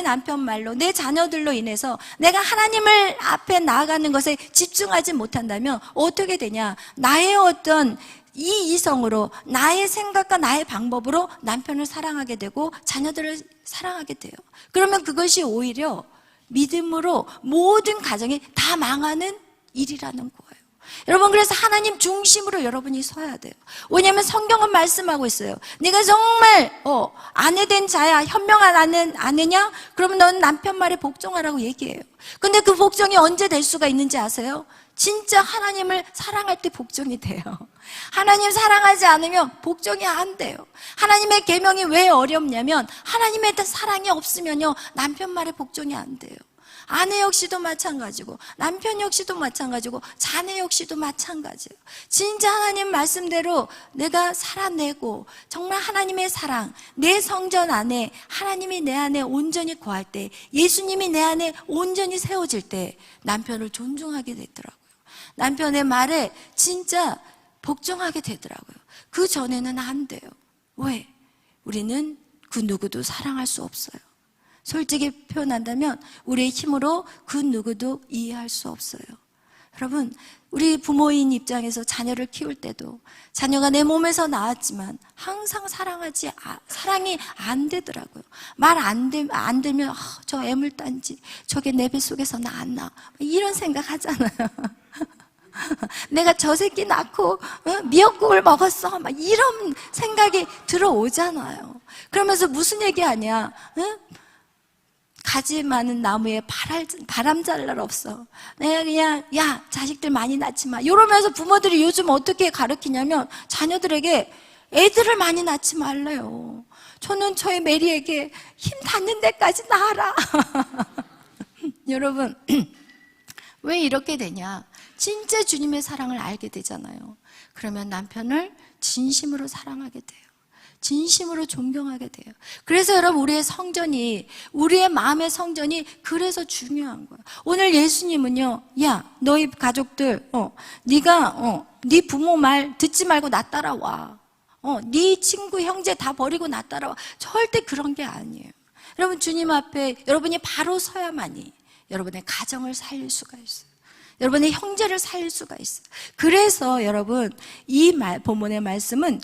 남편 말로 내 자녀들로 인해서 내가 하나님을 앞에 나아가는 것에 집중하지 못한다면 어떻게 되냐? 나의 어떤 이 이성으로 나의 생각과 나의 방법으로 남편을 사랑하게 되고 자녀들을 사랑하게 돼요. 그러면 그것이 오히려 믿음으로 모든 가정이 다 망하는 일이라는 거예요. 여러분, 그래서 하나님 중심으로 여러분이 서야 돼요. 왜냐하면 성경은 말씀하고 있어요. 네가 정말 아내 된 자야, 현명한 아내냐? 그러면 넌 남편 말에 복종하라고 얘기해요. 근데 그 복종이 언제 될 수가 있는지 아세요? 진짜 하나님을 사랑할 때 복종이 돼요. 하나님 사랑하지 않으면 복종이 안 돼요. 하나님의 계명이 왜 어렵냐면 하나님에 대한 사랑이 없으면요 남편 말에 복종이 안 돼요. 아내 역시도 마찬가지고 남편 역시도 마찬가지고 자녀 역시도 마찬가지예요. 진짜 하나님 말씀대로 내가 살아내고 정말 하나님의 사랑, 내 성전 안에 하나님이 내 안에 온전히 거할 때, 예수님이 내 안에 온전히 세워질 때 남편을 존중하게 되더라고요. 남편의 말에 진짜 복종하게 되더라고요. 그 전에는 안 돼요. 왜? 우리는 그 누구도 사랑할 수 없어요. 솔직히 표현한다면 우리의 힘으로 그 누구도 이해할 수 없어요. 여러분, 우리 부모인 입장에서 자녀를 키울 때도 자녀가 내 몸에서 나왔지만 항상 사랑이 안 되더라고요. 말 안 되면 저 애물단지, 저게 내 뱃속에서 나왔나 이런 생각 하잖아요. 내가 저 새끼 낳고 미역국을 먹었어 막 이런 생각이 들어오잖아요. 그러면서 무슨 얘기하냐? 가지 많은 나무에 바람 잘 날 없어. 내가 그냥 야 자식들 많이 낳지 마 이러면서 부모들이 요즘 어떻게 가르치냐면 자녀들에게 애들을 많이 낳지 말래요. 저는 저희 메리에게 힘 닿는 데까지 낳아라. 여러분, 왜 이렇게 되냐? 진짜 주님의 사랑을 알게 되잖아요. 그러면 남편을 진심으로 사랑하게 돼요. 진심으로 존경하게 돼요. 그래서 여러분, 우리의 마음의 성전이 그래서 중요한 거예요. 오늘 예수님은요, 야 너희 가족들 네가 네 부모 말 듣지 말고 나 따라와. 네 친구 형제 다 버리고 나 따라와. 절대 그런 게 아니에요. 여러분, 주님 앞에 여러분이 바로 서야만이 여러분의 가정을 살릴 수가 있어요. 여러분의 형제를 살릴 수가 있어요. 그래서 여러분, 이 본문의 말씀은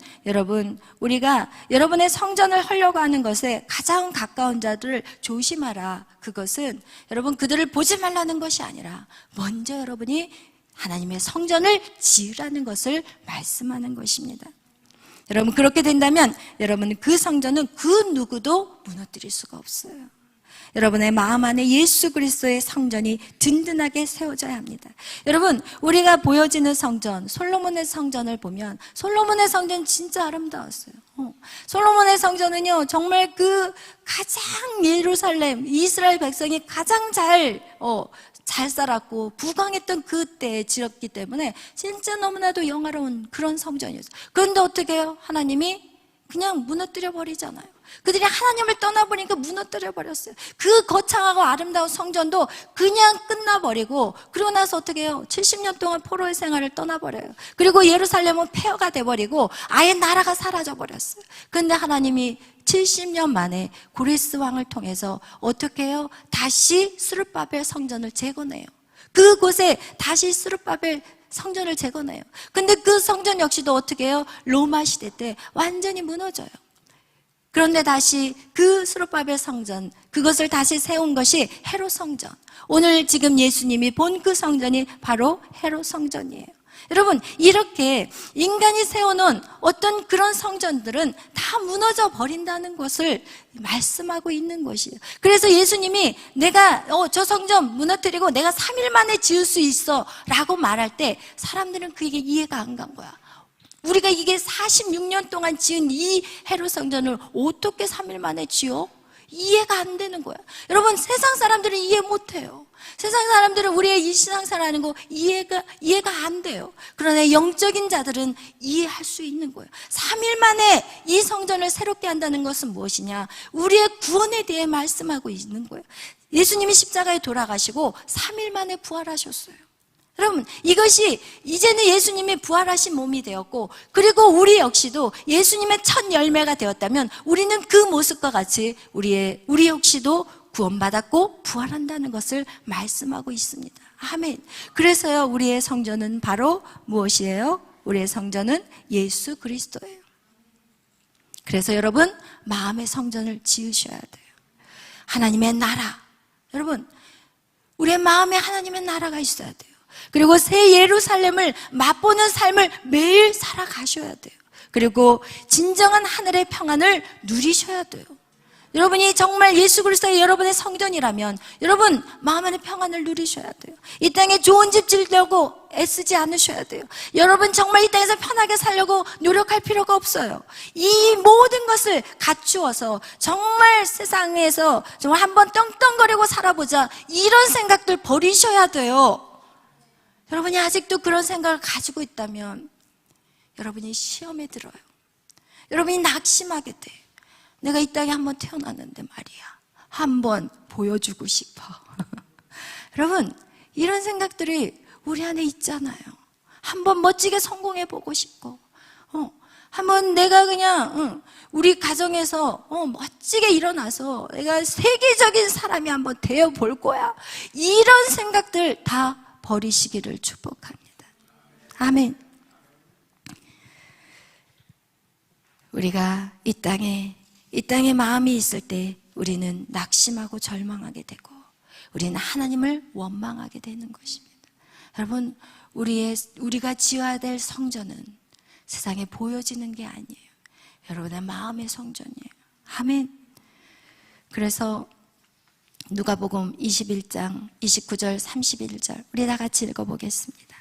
우리가 여러분의 성전을 하려고 하는 것에 가장 가까운 자들을 조심하라. 그것은 여러분 그들을 보지 말라는 것이 아니라 먼저 여러분이 하나님의 성전을 지으라는 것을 말씀하는 것입니다. 여러분 그렇게 된다면 여러분 그 성전은 그 누구도 무너뜨릴 수가 없어요. 여러분의 마음 안에 예수 그리스도의 성전이 든든하게 세워져야 합니다. 여러분 우리가 보여지는 성전, 솔로몬의 성전을 보면 솔로몬의 성전 진짜 아름다웠어요. 솔로몬의 성전은요 정말 그 가장 예루살렘 이스라엘 백성이 가장 잘 살았고 부강했던 그때에 지었기 때문에 진짜 너무나도 영화로운 그런 성전이었어요. 그런데 어떻게 해요? 하나님이 그냥 무너뜨려 버리잖아요. 그들이 하나님을 떠나보니까 무너뜨려 버렸어요. 그 거창하고 아름다운 성전도 그냥 끝나버리고, 그러고 나서 어떻게 해요? 70년 동안 포로의 생활을 떠나버려요. 그리고 예루살렘은 폐허가 돼버리고 아예 나라가 사라져 버렸어요. 그런데 하나님이 70년 만에 고레스 왕을 통해서 어떻게 해요? 다시 스룹바벨 성전을 재건해요. 그곳에 다시 스룹바벨 성전을 재건해요. 근데 그 성전 역시도 어떻게 해요? 로마 시대 때 완전히 무너져요. 그런데 다시 그 스룹바벨 성전, 그것을 다시 세운 것이 헤롯 성전. 오늘 지금 예수님이 본 그 성전이 바로 헤롯 성전이에요. 여러분, 이렇게 인간이 세워놓은 어떤 그런 성전들은 다 무너져 버린다는 것을 말씀하고 있는 것이에요. 그래서 예수님이 내가 저 성전 무너뜨리고 내가 3일 만에 지을 수 있어 라고 말할 때 사람들은 그게 이해가 안 간 거야. 우리가 이게 46년 동안 지은 이 헤롯 성전을 어떻게 3일 만에 지어? 이해가 안 되는 거야. 여러분, 세상 사람들은 이해 못 해요. 세상 사람들은 우리의 이 신앙생활하는 거 이해가 안 돼요. 그러나 영적인 자들은 이해할 수 있는 거예요. 3일 만에 이 성전을 새롭게 한다는 것은 무엇이냐? 우리의 구원에 대해 말씀하고 있는 거예요. 예수님이 십자가에 돌아가시고 3일 만에 부활하셨어요. 여러분, 이것이 이제는 예수님이 부활하신 몸이 되었고, 그리고 우리 역시도 예수님의 첫 열매가 되었다면 우리는 그 모습과 같이 우리 역시도 구원받았고 부활한다는 것을 말씀하고 있습니다. 아멘. 그래서요, 우리의 성전은 바로 무엇이에요? 우리의 성전은 예수 그리스도예요. 그래서 여러분, 마음의 성전을 지으셔야 돼요. 하나님의 나라. 여러분, 우리의 마음에 하나님의 나라가 있어야 돼요. 그리고 새 예루살렘을 맛보는 삶을 매일 살아가셔야 돼요. 그리고 진정한 하늘의 평안을 누리셔야 돼요. 여러분이 정말 예수 그리스도의 여러분의 성전이라면 여러분 마음 안에 평안을 누리셔야 돼요. 이 땅에 좋은 집 지으려고 애쓰지 않으셔야 돼요. 여러분 정말 이 땅에서 편하게 살려고 노력할 필요가 없어요. 이 모든 것을 갖추어서 정말 세상에서 정말 한번 떵떵거리고 살아보자, 이런 생각들 버리셔야 돼요. 여러분이 아직도 그런 생각을 가지고 있다면 여러분이 시험에 들어요. 여러분이 낙심하게 돼. 내가 이 땅에 한번 태어났는데 말이야, 한번 보여주고 싶어. 여러분, 이런 생각들이 우리 안에 있잖아요. 한번 멋지게 성공해보고 싶고, 한번 내가 그냥 우리 가정에서 멋지게 일어나서 내가 세계적인 사람이 한번 되어볼 거야, 이런 생각들 다 버리시기를 축복합니다. 아멘. 우리가 이 땅에 마음이 있을 때 우리는 낙심하고 절망하게 되고 우리는 하나님을 원망하게 되는 것입니다. 여러분, 우리가 지어야 될 성전은 세상에 보여지는 게 아니에요. 여러분의 마음의 성전이에요. 아멘. 그래서 누가복음 21장 29절 31절 우리 다 같이 읽어보겠습니다.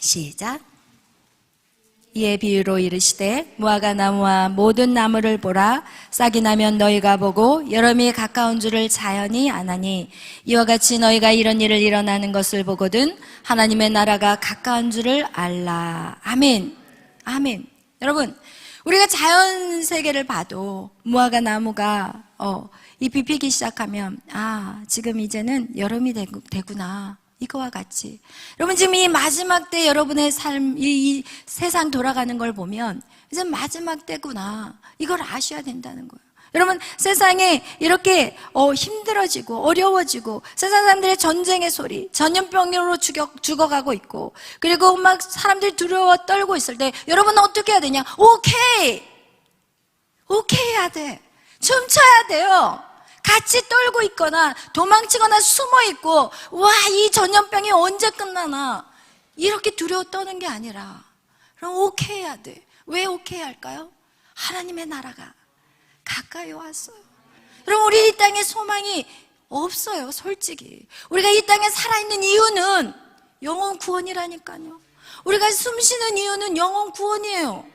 시작. 이에 비유로 이르시되 무화과 나무와 모든 나무를 보라. 싹이 나면 너희가 보고 여름이 가까운 줄을 자연히 아나니 이와 같이 너희가 이런 일을 일어나는 것을 보거든 하나님의 나라가 가까운 줄을 알라. 아멘. 아멘. 여러분, 우리가 자연 세계를 봐도 무화과 나무가 잎이 피기 시작하면 지금 이제는 여름이 되구나, 이거와 같이 여러분 지금 이 마지막 때 여러분의 삶, 이 세상 돌아가는 걸 보면 이제 마지막 때구나, 이걸 아셔야 된다는 거예요. 여러분, 세상에 이렇게 힘들어지고 어려워지고 세상 사람들의 전쟁의 소리, 전염병으로 죽어가고 있고, 그리고 막 사람들이 두려워 떨고 있을 때 여러분은 어떻게 해야 되냐? 오케이 해야 돼. 춤춰야 돼요. 같이 떨고 있거나 도망치거나 숨어 있고, 와, 이 전염병이 언제 끝나나 이렇게 두려워 떠는 게 아니라, 그럼 오케이 해야 돼. 왜 오케이 할까요? 하나님의 나라가 가까이 왔어요. 여러분, 우리 이 땅에 소망이 없어요. 솔직히 우리가 이 땅에 살아있는 이유는 영혼 구원이라니까요. 우리가 숨 쉬는 이유는 영혼 구원이에요.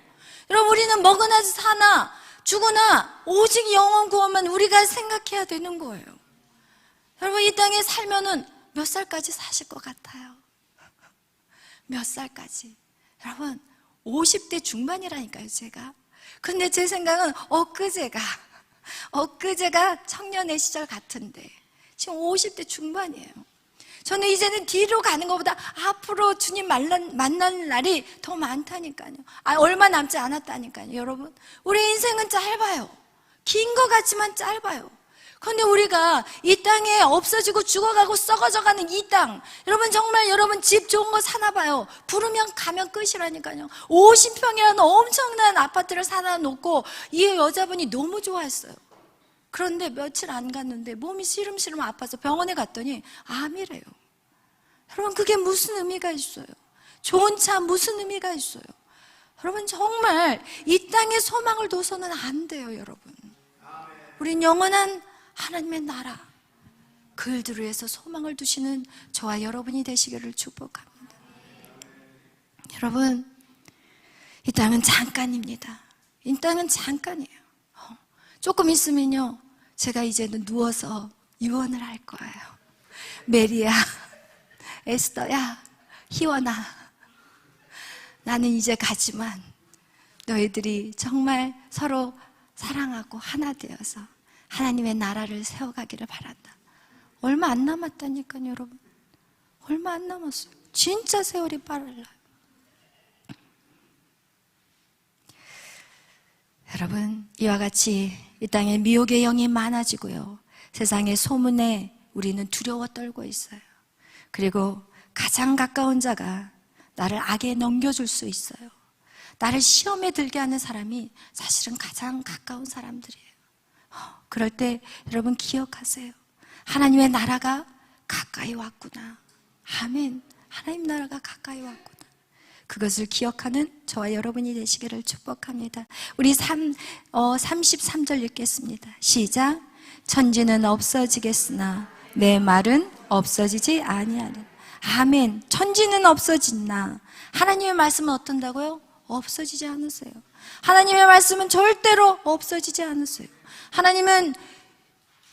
여러분, 우리는 먹으나 사나 죽으나 오직 영혼 구원만 우리가 생각해야 되는 거예요. 여러분, 이 땅에 살면은 몇 살까지 사실 것 같아요? 몇 살까지? 여러분, 50대 중반이라니까요, 제가. 근데 제 생각은 엊그제가 청년의 시절 같은데 지금 50대 중반이에요. 저는 이제는 뒤로 가는 것보다 앞으로 주님 만날 날이 더 많다니까요. 얼마 남지 않았다니까요. 여러분, 우리 인생은 짧아요. 긴 것 같지만 짧아요. 그런데 우리가 이 땅에 없어지고 죽어가고 썩어져가는 이 땅, 여러분, 정말 여러분 집 좋은 거 사나 봐요. 부르면 가면 끝이라니까요. 50평이라는 엄청난 아파트를 사다 놓고 이 여자분이 너무 좋아했어요. 그런데 며칠 안 갔는데 몸이 시름시름 아파서 병원에 갔더니 암이래요. 여러분, 그게 무슨 의미가 있어요? 좋은 차 무슨 의미가 있어요? 여러분, 정말 이 땅에 소망을 둬서는 안 돼요, 여러분. 우린 영원한 하나님의 나라, 그들을 위해서 소망을 두시는 저와 여러분이 되시기를 축복합니다. 여러분, 이 땅은 잠깐입니다. 이 땅은 잠깐이에요. 조금 있으면요, 제가 이제는 누워서 유언을 할 거예요. 메리야, 에스더야, 희원아, 나는 이제 가지만 너희들이 정말 서로 사랑하고 하나 되어서 하나님의 나라를 세워가기를 바란다. 얼마 안 남았다니까요, 여러분. 얼마 안 남았어요. 진짜 세월이 빨라요. 여러분, 이와 같이 이 땅에 미혹의 영이 많아지고요, 세상의 소문에 우리는 두려워 떨고 있어요. 그리고 가장 가까운 자가 나를 악에 넘겨줄 수 있어요. 나를 시험에 들게 하는 사람이 사실은 가장 가까운 사람들이에요. 그럴 때 여러분 기억하세요. 하나님의 나라가 가까이 왔구나. 아멘. 하나님 나라가 가까이 왔구나. 그것을 기억하는 저와 여러분이 되시기를 축복합니다. 우리 33절 읽겠습니다. 시작. 천지는 없어지겠으나 내 말은 없어지지 아니하리라. 아멘. 천지는 없어진다. 하나님의 말씀은 어떤다고요? 없어지지 않으세요. 하나님의 말씀은 절대로 없어지지 않으세요. 하나님은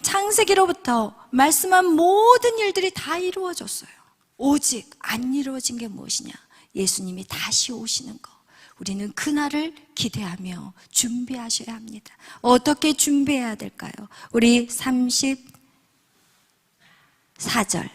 창세기로부터 말씀한 모든 일들이 다 이루어졌어요. 오직 안 이루어진 게 무엇이냐? 예수님이 다시 오시는 거. 우리는 그날을 기대하며 준비하셔야 합니다. 어떻게 준비해야 될까요? 우리 34절,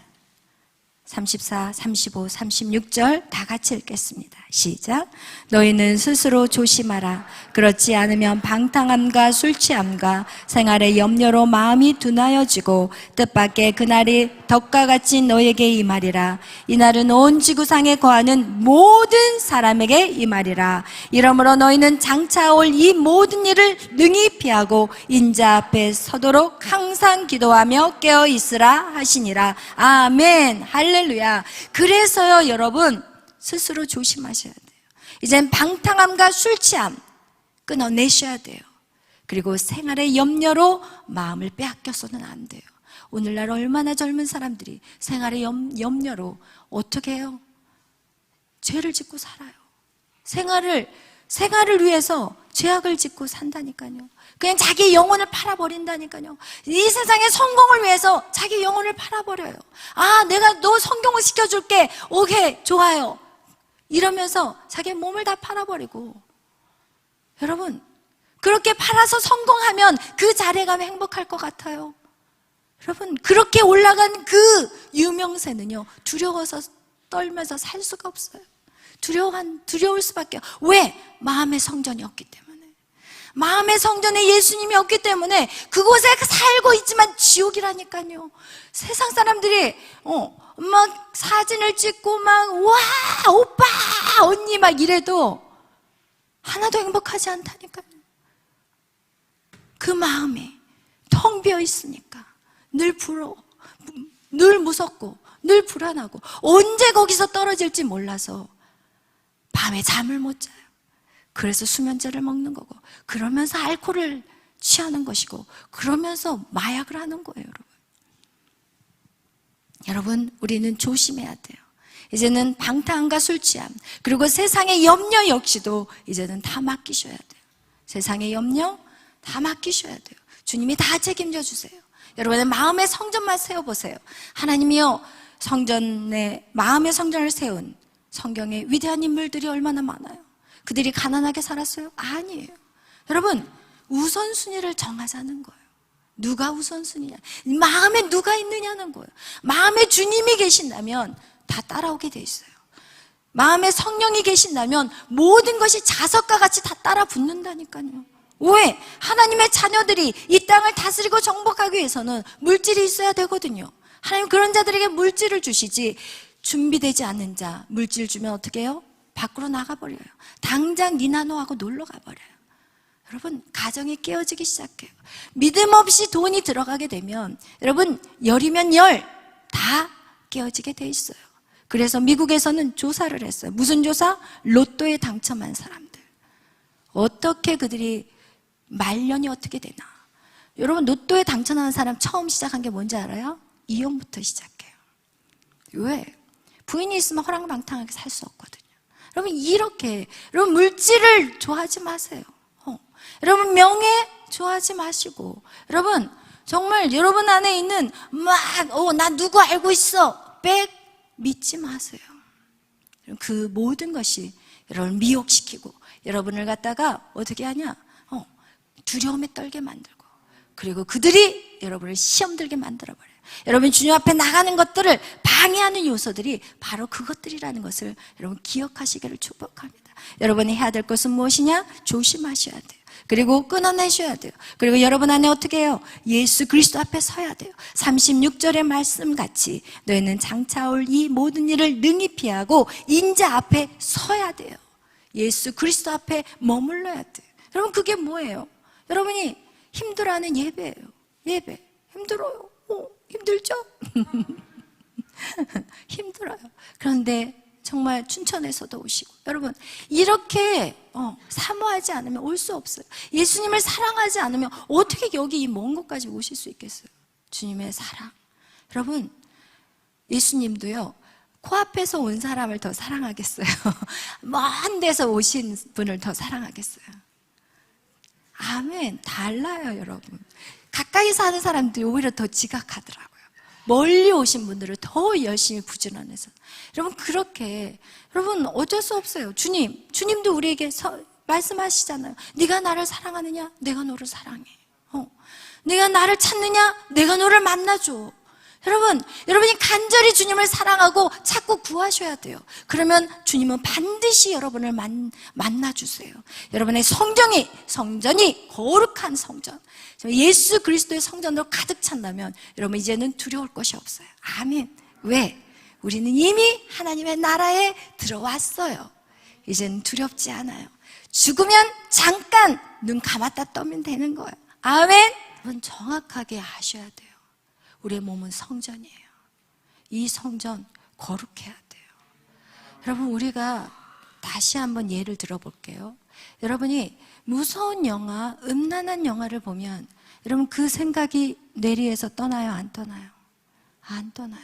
34, 35, 36절 다 같이 읽겠습니다. 시작. 너희는 스스로 조심하라. 그렇지 않으면 방탕함과 술취함과 생활의 염려로 마음이 둔하여지고 뜻밖의 그날이 덕과 같이 너에게 임하리라. 이날은 온 지구상에 거하는 모든 사람에게 임하리라. 이러므로 너희는 장차 올 이 모든 일을 능히 피하고 인자 앞에 서도록 항상 기도하며 깨어 있으라 하시니라. 아멘. 할렐루야. 그래서요, 여러분, 스스로 조심하셔야 돼요. 이젠 방탕함과 술취함 끊어내셔야 돼요. 그리고 생활의 염려로 마음을 빼앗겨서는 안 돼요. 오늘날 얼마나 젊은 사람들이 생활의 염려로 어떻게 해요? 죄를 짓고 살아요. 생활을 위해서 죄악을 짓고 산다니까요. 그냥 자기 영혼을 팔아버린다니까요. 이 세상의 성공을 위해서 자기 영혼을 팔아버려요. 내가 너 성공을 시켜줄게. 오케이, 좋아요. 이러면서 자기 몸을 다 팔아버리고, 여러분, 그렇게 팔아서 성공하면 그 자리에 가면 행복할 것 같아요? 여러분, 그렇게 올라간 그 유명세는요, 두려워서 떨면서 살 수가 없어요. 두려울 수밖에. 왜? 마음의 성전이 없기 때문에. 마음의 성전에 예수님이 없기 때문에 그곳에 살고 있지만 지옥이라니까요. 세상 사람들이 막 사진을 찍고 막 와 오빠 언니 막 이래도 하나도 행복하지 않다니까요. 그 마음이 텅 텅 비어 있으니까 늘 부러워, 늘 무섭고 늘 불안하고 언제 거기서 떨어질지 몰라서 밤에 잠을 못 자요. 그래서 수면제를 먹는 거고, 그러면서 알코올을 취하는 것이고, 그러면서 마약을 하는 거예요. 여러분, 우리는 조심해야 돼요. 이제는 방탕함과 술 취함, 그리고 세상의 염려 역시도 이제는 다 맡기셔야 돼요. 세상의 염려 다 맡기셔야 돼요. 주님이 다 책임져 주세요. 여러분의 마음의 성전만 세워보세요. 하나님이요, 성전에, 마음의 성전을 세운 성경의 위대한 인물들이 얼마나 많아요. 그들이 가난하게 살았어요? 아니에요. 여러분, 우선순위를 정하자는 거예요. 누가 우선순위냐, 마음에 누가 있느냐는 거예요. 마음에 주님이 계신다면 다 따라오게 돼 있어요. 마음에 성령이 계신다면 모든 것이 자석과 같이 다 따라 붙는다니까요. 왜? 하나님의 자녀들이 이 땅을 다스리고 정복하기 위해서는 물질이 있어야 되거든요. 하나님 그런 자들에게 물질을 주시지, 준비되지 않는 자 물질 주면 어떻게 해요? 밖으로 나가버려요. 당장 니나노하고 놀러 가버려요. 여러분, 가정이 깨어지기 시작해요. 믿음 없이 돈이 들어가게 되면 여러분, 열이면 열 다 깨어지게 돼 있어요. 그래서 미국에서는 조사를 했어요. 무슨 조사? 로또에 당첨한 사람들, 어떻게 그들이 말년이 어떻게 되나. 여러분, 로또에 당첨한 사람 처음 시작한 게 뭔지 알아요? 이혼부터 시작해요. 왜? 부인이 있으면 허랑방탕하게 살 수 없거든요. 여러분, 이렇게, 여러분, 물질을 좋아하지 마세요. 여러분, 명예 좋아하지 마시고, 여러분, 정말 여러분 안에 있는 나 누구 알고 있어, 믿지 마세요. 그 모든 것이 여러분을 미혹시키고 여러분을 갖다가 어떻게 하냐, 두려움에 떨게 만들고, 그리고 그들이 여러분을 시험 들게 만들어버려요. 여러분, 주님 앞에 나가는 것들을 방해하는 요소들이 바로 그것들이라는 것을 여러분 기억하시기를 축복합니다. 여러분이 해야 될 것은 무엇이냐? 조심하셔야 돼요. 그리고 끊어내셔야 돼요. 그리고 여러분 안에 어떻게 해요? 예수 그리스도 앞에 서야 돼요. 36절의 말씀같이 너희는 장차올 이 모든 일을 능히 피하고 인자 앞에 서야 돼요. 예수 그리스도 앞에 머물러야 돼요. 여러분, 그게 뭐예요? 여러분이 힘들어하는 예배예요. 예배 힘들어요. 힘들죠? 힘들어요. 그런데 정말 춘천에서도 오시고, 여러분, 이렇게 사모하지 않으면 올 수 없어요. 예수님을 사랑하지 않으면 어떻게 여기 이 먼 곳까지 오실 수 있겠어요? 주님의 사랑. 여러분, 예수님도요, 코앞에서 온 사람을 더 사랑하겠어요? 먼 데서 오신 분을 더 사랑하겠어요? 아멘. 달라요, 여러분. 가까이 사는 사람들이 오히려 더 지각하더라고요. 멀리 오신 분들을 더 열심히 부지런해서. 여러분, 그렇게, 여러분, 어쩔 수 없어요. 주님도 우리에게 말씀하시잖아요. 네가 나를 사랑하느냐? 내가 너를 사랑해. 내가 나를 찾느냐? 내가 너를 만나줘. 여러분이 간절히 주님을 사랑하고 찾고 구하셔야 돼요. 그러면 주님은 반드시 여러분을 만나주세요. 여러분의 성전이 거룩한 성전, 예수 그리스도의 성전으로 가득 찬다면 여러분 이제는 두려울 것이 없어요. 아멘. 왜? 우리는 이미 하나님의 나라에 들어왔어요. 이제는 두렵지 않아요. 죽으면 잠깐 눈 감았다 떠면 되는 거예요. 아멘. 여러분, 정확하게 아셔야 돼요. 우리의 몸은 성전이에요. 이 성전 거룩해야 돼요. 여러분, 우리가 다시 한번 예를 들어볼게요. 여러분이 무서운 영화, 음란한 영화를 보면 여러분 그 생각이 뇌리에서 떠나요? 안 떠나요? 안 떠나요.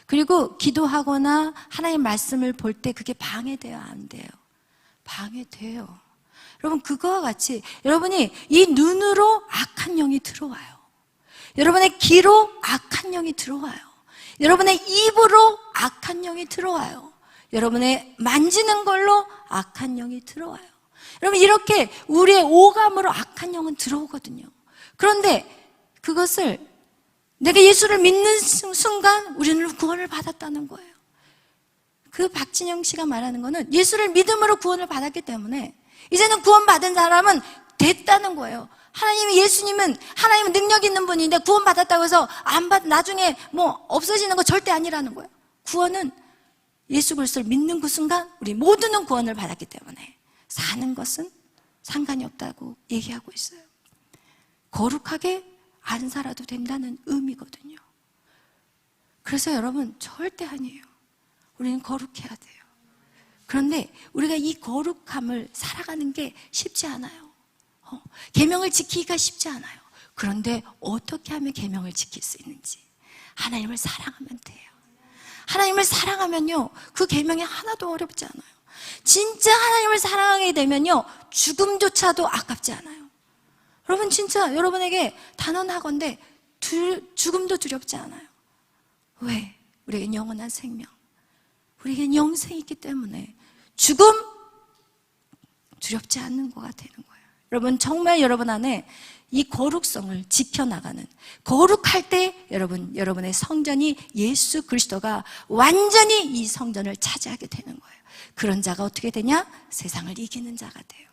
그리고 기도하거나 하나님 말씀을 볼 때 그게 방해돼요? 안 돼요? 방해돼요. 여러분, 그거와 같이 여러분이 이 눈으로 악한 영이 들어와요. 여러분의 귀로 악한 영이 들어와요. 여러분의 입으로 악한 영이 들어와요. 여러분의 만지는 걸로 악한 영이 들어와요. 여러분, 이렇게 우리의 오감으로 악한 영은 들어오거든요. 그런데 그것을 내가 예수를 믿는 순간 우리는 구원을 받았다는 거예요. 그 박진영 씨가 말하는 거는 예수를 믿음으로 구원을 받았기 때문에 이제는 구원받은 사람은 됐다는 거예요. 예수님은 능력 있는 분인데 구원받았다고 해서 나중에 없어지는 거 절대 아니라는 거예요. 구원은 예수 그리스도를 믿는 그 순간 우리 모두는 구원을 받았기 때문에 사는 것은 상관이 없다고 얘기하고 있어요. 거룩하게 안 살아도 된다는 의미거든요. 그래서 여러분 절대 아니에요. 우리는 거룩해야 돼요. 그런데 우리가 이 거룩함을 살아가는 게 쉽지 않아요. 계명을 지키기가 쉽지 않아요. 그런데 어떻게 하면 계명을 지킬 수 있는지, 하나님을 사랑하면 돼요. 하나님을 사랑하면요, 그 계명이 하나도 어렵지 않아요. 진짜 하나님을 사랑하게 되면요, 죽음조차도 아깝지 않아요. 여러분 진짜 여러분에게 단언하건대 죽음도 두렵지 않아요. 왜? 우리에겐 영원한 생명, 우리에겐 영생이 있기 때문에 죽음 두렵지 않는 거가 되는 거예요. 여러분 정말 여러분 안에 이 거룩성을 지켜나가는, 거룩할 때 여러분의 성전이 예수 그리스도가 완전히 이 성전을 차지하게 되는 거예요. 그런 자가 어떻게 되냐? 세상을 이기는 자가 돼요.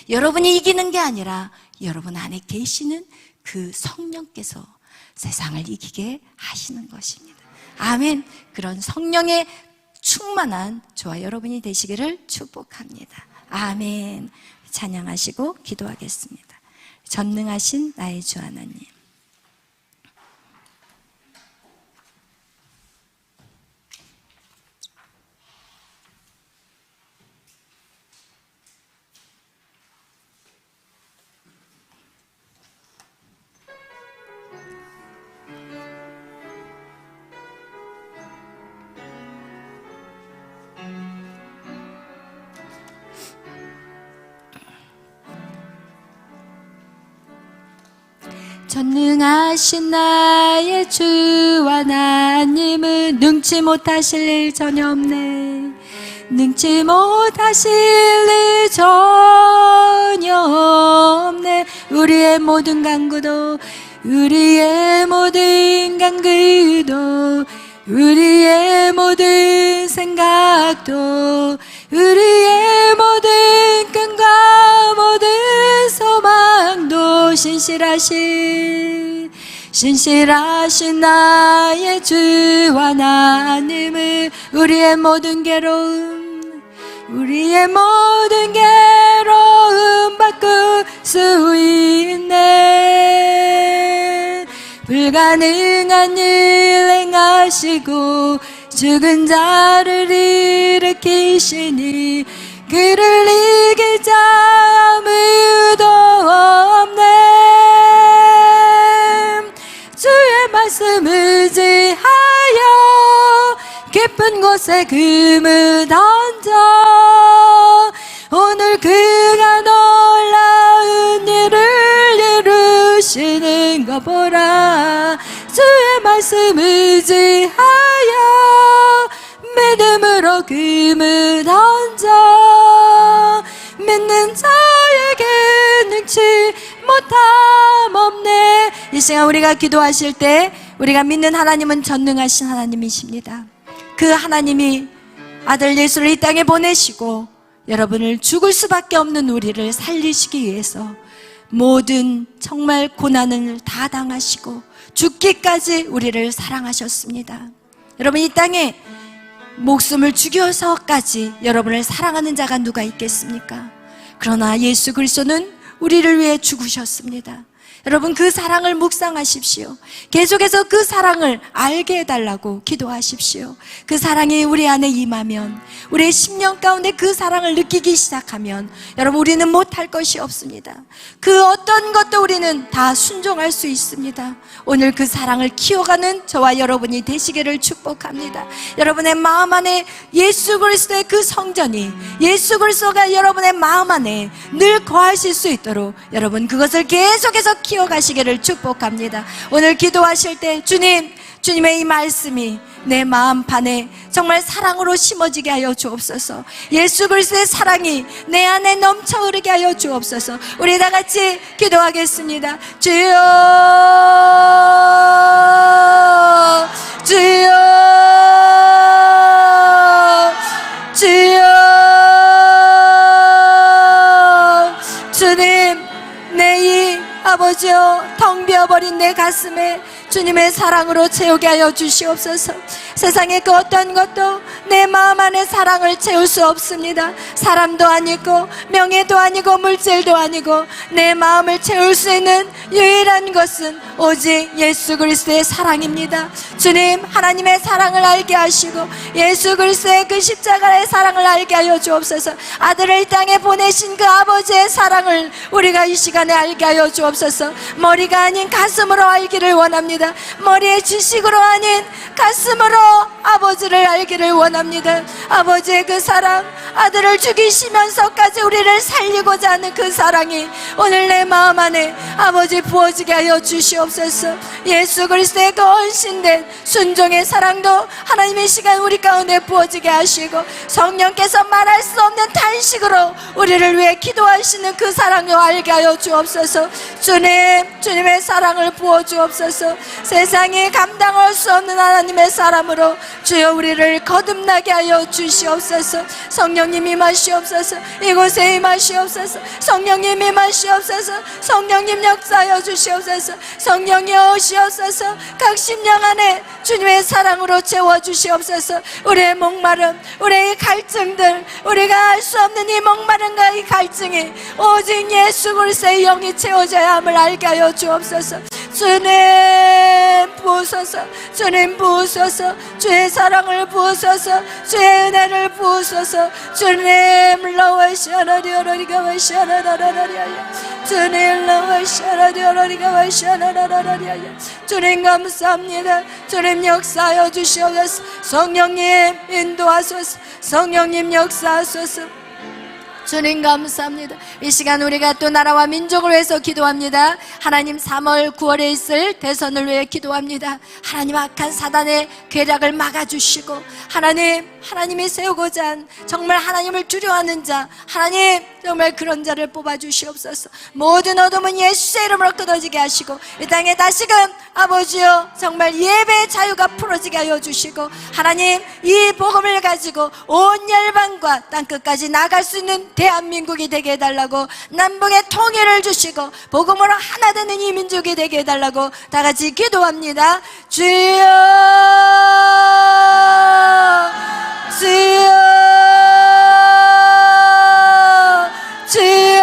여러분이 이기는 게 아니라 여러분 안에 계시는 그 성령께서 세상을 이기게 하시는 것입니다. 아멘. 그런 성령의 충만한 저와 여러분이 되시기를 축복합니다. 아멘. 찬양하시고 기도하겠습니다. 전능하신 나의 주 하나님, 전능하신 나의 주 하나님은 능치 못하실 일 전혀 없네. 능치 못하실 일 전혀 없네. 우리의 모든 간구도, 우리의 모든 간구도, 우리의 모든 생각도, 우리의 모든 끈과 모든 소망도 신실하신 나의 주 하나님은 우리의 모든 괴로움, 우리의 모든 괴로움 바꿀 수 있네. 불가능한 일 행하시고 죽은 자를 일으키시니 그를 이길 자 아무도 없네. 주의 말씀 의지하여 깊은 곳에 금을 던져 오늘 그가 놀라운 일을 이루시는 거 보라. 주의 말씀 의지하여 믿음으로 금을 던져 믿는 자에게 능치 못함 없네. 이 시간 우리가 기도하실 때 우리가 믿는 하나님은 전능하신 하나님이십니다. 그 하나님이 아들 예수를 이 땅에 보내시고 여러분을 죽을 수밖에 없는 우리를 살리시기 위해서 모든 정말 고난을 다 당하시고 죽기까지 우리를 사랑하셨습니다. 여러분 이 땅에 목숨을 죽여서까지 여러분을 사랑하는 자가 누가 있겠습니까? 그러나 예수 그리스도는 우리를 위해 죽으셨습니다. 여러분 그 사랑을 묵상하십시오. 계속해서 그 사랑을 알게 해달라고 기도하십시오. 그 사랑이 우리 안에 임하면, 우리의 심령 가운데 그 사랑을 느끼기 시작하면 여러분 우리는 못할 것이 없습니다. 그 어떤 것도 우리는 다 순종할 수 있습니다. 오늘 그 사랑을 키워가는 저와 여러분이 되시기를 축복합니다. 여러분의 마음 안에 예수 그리스도의 그 성전이, 예수 그리스도가 여러분의 마음 안에 늘 거하실 수 있도록 여러분 그것을 계속해서 키워가시기를 축복합니다. 오늘 기도하실 때 주님의 이 말씀이 내 마음판에 정말 사랑으로 심어지게 하여 주옵소서. 예수 그리스도의 사랑이 내 안에 넘쳐 흐르게 하여 주옵소서. 우리 다 같이 기도하겠습니다. 주여, 주여, 주여. 주님, 내 이 아버지여 텅 비어버린 내 가슴에 주님의 사랑으로 채우게 하여 주시옵소서. 세상의 그 어떤 것도 내 마음 안에 사랑을 채울 수 없습니다. 사람도 아니고 명예도 아니고 물질도 아니고 내 마음을 채울 수 있는 유일한 것은 오직 예수 그리스도의 사랑입니다. 주님, 하나님의 사랑을 알게 하시고 예수 그리스도의 그 십자가의 사랑을 알게 하여 주옵소서. 아들을 이 땅에 보내신 그 아버지의 사랑을 우리가 이 시간에 알게 하여 주옵소서. 머리가 아닌 가슴으로 알기를 원합니다. 머리의 지식으로 아닌 가슴으로 아버지를 알기를 원합니다. 아버지의 그 사랑, 아들을 죽이시면서까지 우리를 살리고자 하는 그 사랑이 오늘 내 마음 안에 아버지 부어지게 하여 주시옵소서. 예수 그리스도의 그 헌신된 순종의 사랑도 하나님의 시간 우리 가운데 부어지게 하시고 성령께서 말할 수 없는 탄식으로 우리를 위해 기도하시는 그 사랑을 알게 하여 주옵소서. 주님, 주님의 사랑을 부어 주옵소서. 세상이 감당할 수 없는 하나님의 사람으로 주여 우리를 거듭나게 하여 주시옵소서. 성령님 임하시옵소서. 이곳에 임하시옵소서. 성령님 임하시옵소서. 성령님 역사하여 주시옵소서. 성령이 오시옵소서. 각 심령 안에 주님의 사랑으로 채워주시옵소서. 우리의 목마름, 우리의 갈증들, 우리가 알 수 없는 이 목마름과 이 갈증이 오직 예수 그리스도의 영이 채워져야 함을 알게 하여 주옵소서. 주님 부으소서. 주님 부으소서. 주의 사랑을 부으소서. 주의 은혜를 부으소서. 주님 라와시아라리오라리가 와시아라라라리아야. 주님 라와시아라리오라리가 와시아라라라리아야. 주님 감사합니다. 주님 역사하여 주시옵소서. 성령님 인도하소서. 성령님 역사하소서. 주님 감사합니다. 이 시간 우리가 또 나라와 민족을 위해서 기도합니다. 하나님 3월 9월에 있을 대선을 위해 기도합니다. 하나님 악한 사단의 괴략을 막아주시고 하나님이 세우고자 한 정말 하나님을 두려워하는 자, 하나님 정말 그런 자를 뽑아주시옵소서. 모든 어둠은 예수의 이름으로 끊어지게 하시고 이 땅에 다시금 아버지여 정말 예배의 자유가 풀어지게 하여 주시고 하나님 이 복음을 가지고 온 열방과 땅끝까지 나갈 수 있는 대한민국이 되게 해달라고, 남북의 통일을 주시고 복음으로 하나 되는 이 민족이 되게 해달라고 다 같이 기도합니다. 주여 주여 주여.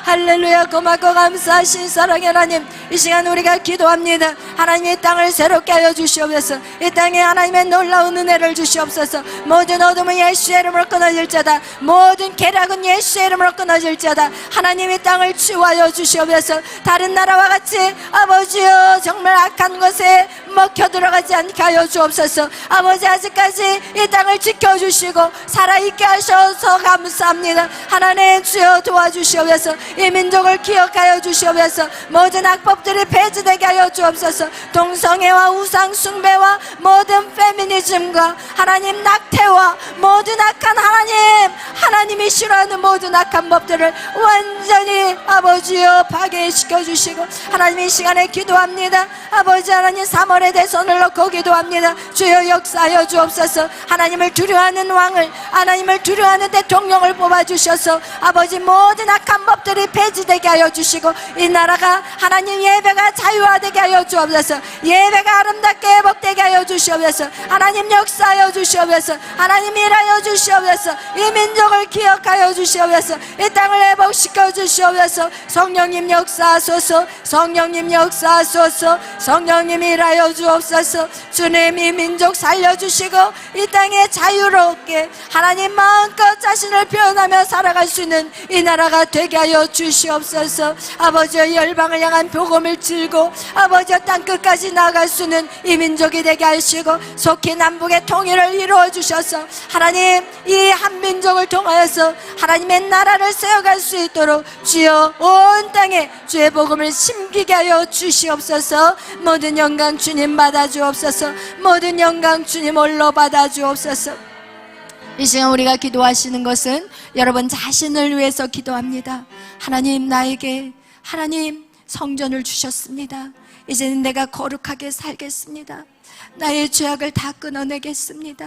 할렐루야. 고맙고 감사하신 사랑의 하나님, 이 시간 우리가 기도합니다. 하나님의 땅을 새롭게 하여 주시옵소서. 이 땅에 하나님의 놀라운 은혜를 주시옵소서. 모든 어둠은 예수의 이름으로 끊어질 자다. 모든 계략은 예수의 이름으로 끊어질 자다. 하나님의 땅을 치유하여 주시옵소서. 다른 나라와 같이 아버지여 정말 악한 것에 먹혀 들어가지 않게 하여 주옵소서. 아버지 아직까지 이 땅을 지켜주시고 살아있게 하셔서 감사합니다. 하나님 주여 도와주시옵소서. 이 민족을 기억하여 주시옵소서. 모든 악법들이 폐지되게 하여 주옵소서. 동성애와 우상 숭배와 모든 페미니즘과 하나님 낙태와 모든 악한 하나님이 싫어하는 모든 악한 법들을 완전히 아버지여 파괴시켜 주시고 하나님 이 시간에 기도합니다. 아버지 하나님 3월의 대선을 놓고 기도합니다. 주여 역사하여 주옵소서. 하나님을 두려워하는 왕을, 하나님을 두려워하는 대통령을 뽑아주셔서 아버지 모든 악한 법들이 폐지되게 하여 주시고 이 나라가 하나님 예배가 자유화되게 하여 주옵소서. 예배가 아름답게 회복되게 하여 주시옵소서. 하나님 역사하여 주시옵소서. 하나님 일하여 주시옵소서. 이 민족을 기억하여 주시옵소서. 이 땅을 회복시켜 주시옵소서. 성령님 역사하소서. 성령님 역사하소서. 성령님 일하여 주옵소서. 주님 이 민족 살려주시고 이 땅에 자유롭게 하나님 마음껏 자신을 표현하며 살아갈 수 있는 이 나라가 되게 하여 주시옵소서. 아버지의 열방을 향한 복음을 들고 아버지의 땅끝까지 나아갈 수 있는 이 민족이 되게 하시고 속히 남북의 통일을 이루어 주셔서 하나님 이 한 민족을 통하여서 하나님의 나라를 세워갈 수 있도록 주여 온 땅에 주의 복음을 심기게 하여 주시옵소서. 모든 영광 주님 받아 주옵소서. 모든 영광 주님 홀로 받아 주옵소서. 이 시간 우리가 기도하시는 것은 여러분 자신을 위해서 기도합니다. 하나님 나에게 하나님 성전을 주셨습니다. 이제는 내가 거룩하게 살겠습니다. 나의 죄악을 다 끊어내겠습니다.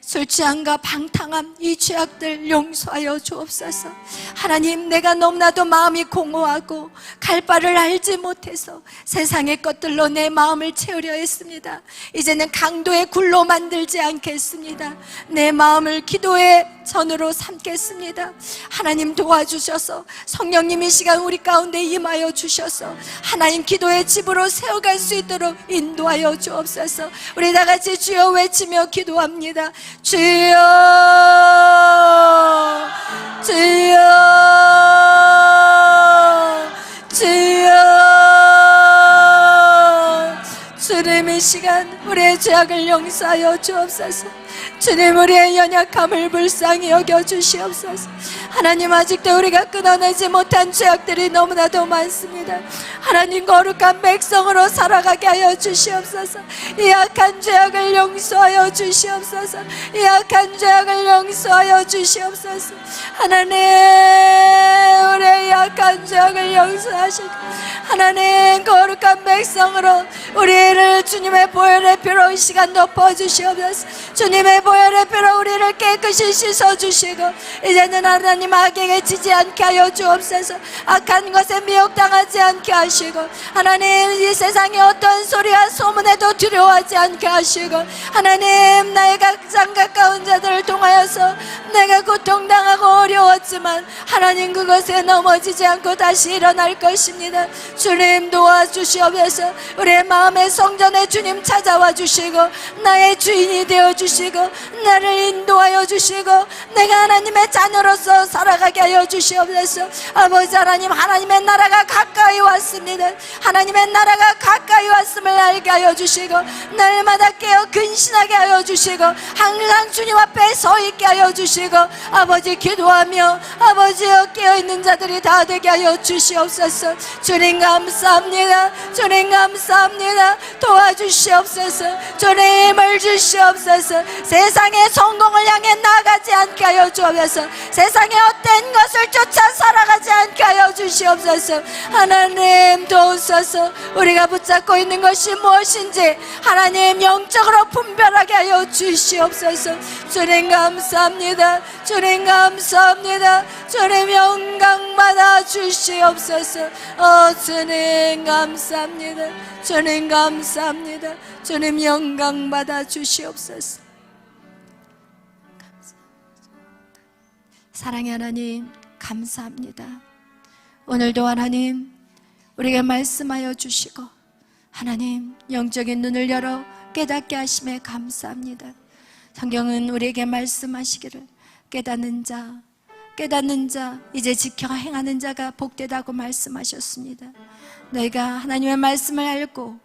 술 취함과 방탕함, 이 죄악들 용서하여 주옵소서. 하나님, 내가 너무나도 마음이 공허하고 갈 바를 알지 못해서 세상의 것들로 내 마음을 채우려 했습니다. 이제는 강도의 굴로 만들지 않겠습니다. 내 마음을 기도의 전으로 삼겠습니다. 하나님 도와주셔서 성령님 이 시간 우리 가운데 임하여 주셔서 하나님 기도의 집으로 세워갈 수 있도록 인도하여 주옵소서. 우리 다 같이 주여 외치며 기도합니다. 주여, 주여, 주여. 주님 이 시간 우리의 죄악을 용서하여 주옵소서. 주님, 우리의 연약함을 불쌍히 여겨주시옵소서. 하나님, 아직도 우리가 끊어내지 못한 죄악들이 너무나도 많습니다. 하나님, 거룩한 백성으로 살아가게 하여 주시옵소서. 이 악한 죄악을 용서하여 주시옵소서. 이 악한 죄악을 용서하여 주시옵소서. 하나님, 우리의 약한 죄악을 용서하시고 하나님, 거룩한 백성으로 우리를 주님의 보혈의 피로 이 시간 덮어주시옵소서. 주님의 보혈의 피로 우리를 깨끗이 씻어주시고 이제는 하나님 악에게 지지 않게 하여 주옵소서. 악한 것에 미혹당하지 않게 하시고 하나님, 이 세상의 어떤 소리와 소문에도 두려워하지 않게 하시고 하나님, 나의 가장 가까운 자들을 통하여서 내가 고통당하고 어려웠지만 하나님, 그것에 넘어지지 않고 다시 일어날 것입니다. 주님 도와주시옵소서. 우리의 마음의 성전에 주님 찾아와 주시고 나의 주인이 되어주시고 나를 인도하여 주시고 내가 하나님의 자녀로서 살아가게 하여 주시옵소서. 아버지 하나님, 하나님의 나라가 가까이 왔습니다. 하나님의 나라가 가까이 왔음을 알게 하여 주시고 날마다 깨어 근신하게 하여 주시고 항상 주님 앞에 서 있게 하여 주시고 아버지, 기도하며 아버지여 깨어있는 자들이 다 되게 하여 주시옵소서. 주님 감사합니다. 주님 감사합니다. 도와주시옵소서. 주님 힘을 주시옵소서. 세상의 성공을 향해 나가지 않게 하여 주옵소서. 세상의 헛된 것을 쫓아 살아가지 않게 하여 주시옵소서. 하나님 도우소서. 우리가 붙잡고 있는 것이 무엇인지 하나님 영적으로 분별하게 하여 주시옵소서. 주님 감사합니다. 주님 감사합니다. 주님 영광 받아 주시옵소서. 주님 감사합니다. 주님 감사합니다. 주님 영광 받아 주시옵소서. 사랑의 하나님 감사합니다. 오늘도 하나님 우리에게 말씀하여 주시고 하나님 영적인 눈을 열어 깨닫게 하심에 감사합니다. 성경은 우리에게 말씀하시기를 깨닫는 자 이제 지켜 행하는 자가 복되다고 말씀하셨습니다. 너희가 하나님의 말씀을 알고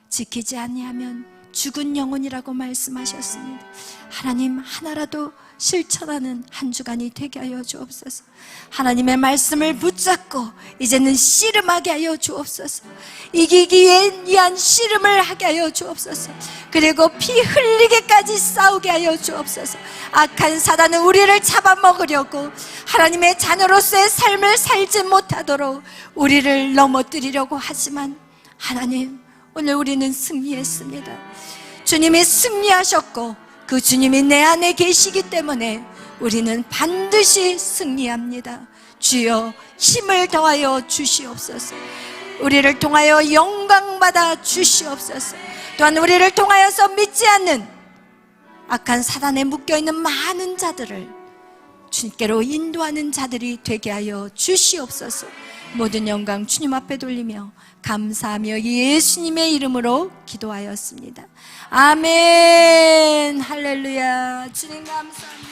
지키지 아니하면 죽은 영혼이라고 말씀하셨습니다. 하나님 하나라도 실천하는 한 주간이 되게 하여 주옵소서. 하나님의 말씀을 붙잡고 이제는 씨름하게 하여 주옵소서. 이기기 위한 씨름을 하게 하여 주옵소서. 그리고 피 흘리게까지 싸우게 하여 주옵소서. 악한 사단은 우리를 잡아먹으려고 하나님의 자녀로서의 삶을 살지 못하도록 우리를 넘어뜨리려고 하지만 하나님, 오늘 우리는 승리했습니다. 주님이 승리하셨고 그 주님이 내 안에 계시기 때문에 우리는 반드시 승리합니다. 주여 힘을 더하여 주시옵소서. 우리를 통하여 영광 받아 주시옵소서. 또한 우리를 통하여서 믿지 않는 악한 사단에 묶여있는 많은 자들을 주님께로 인도하는 자들이 되게 하여 주시옵소서. 모든 영광 주님 앞에 돌리며 감사하며 예수님의 이름으로 기도하였습니다. 아멘. 할렐루야. 주님 감사합니다.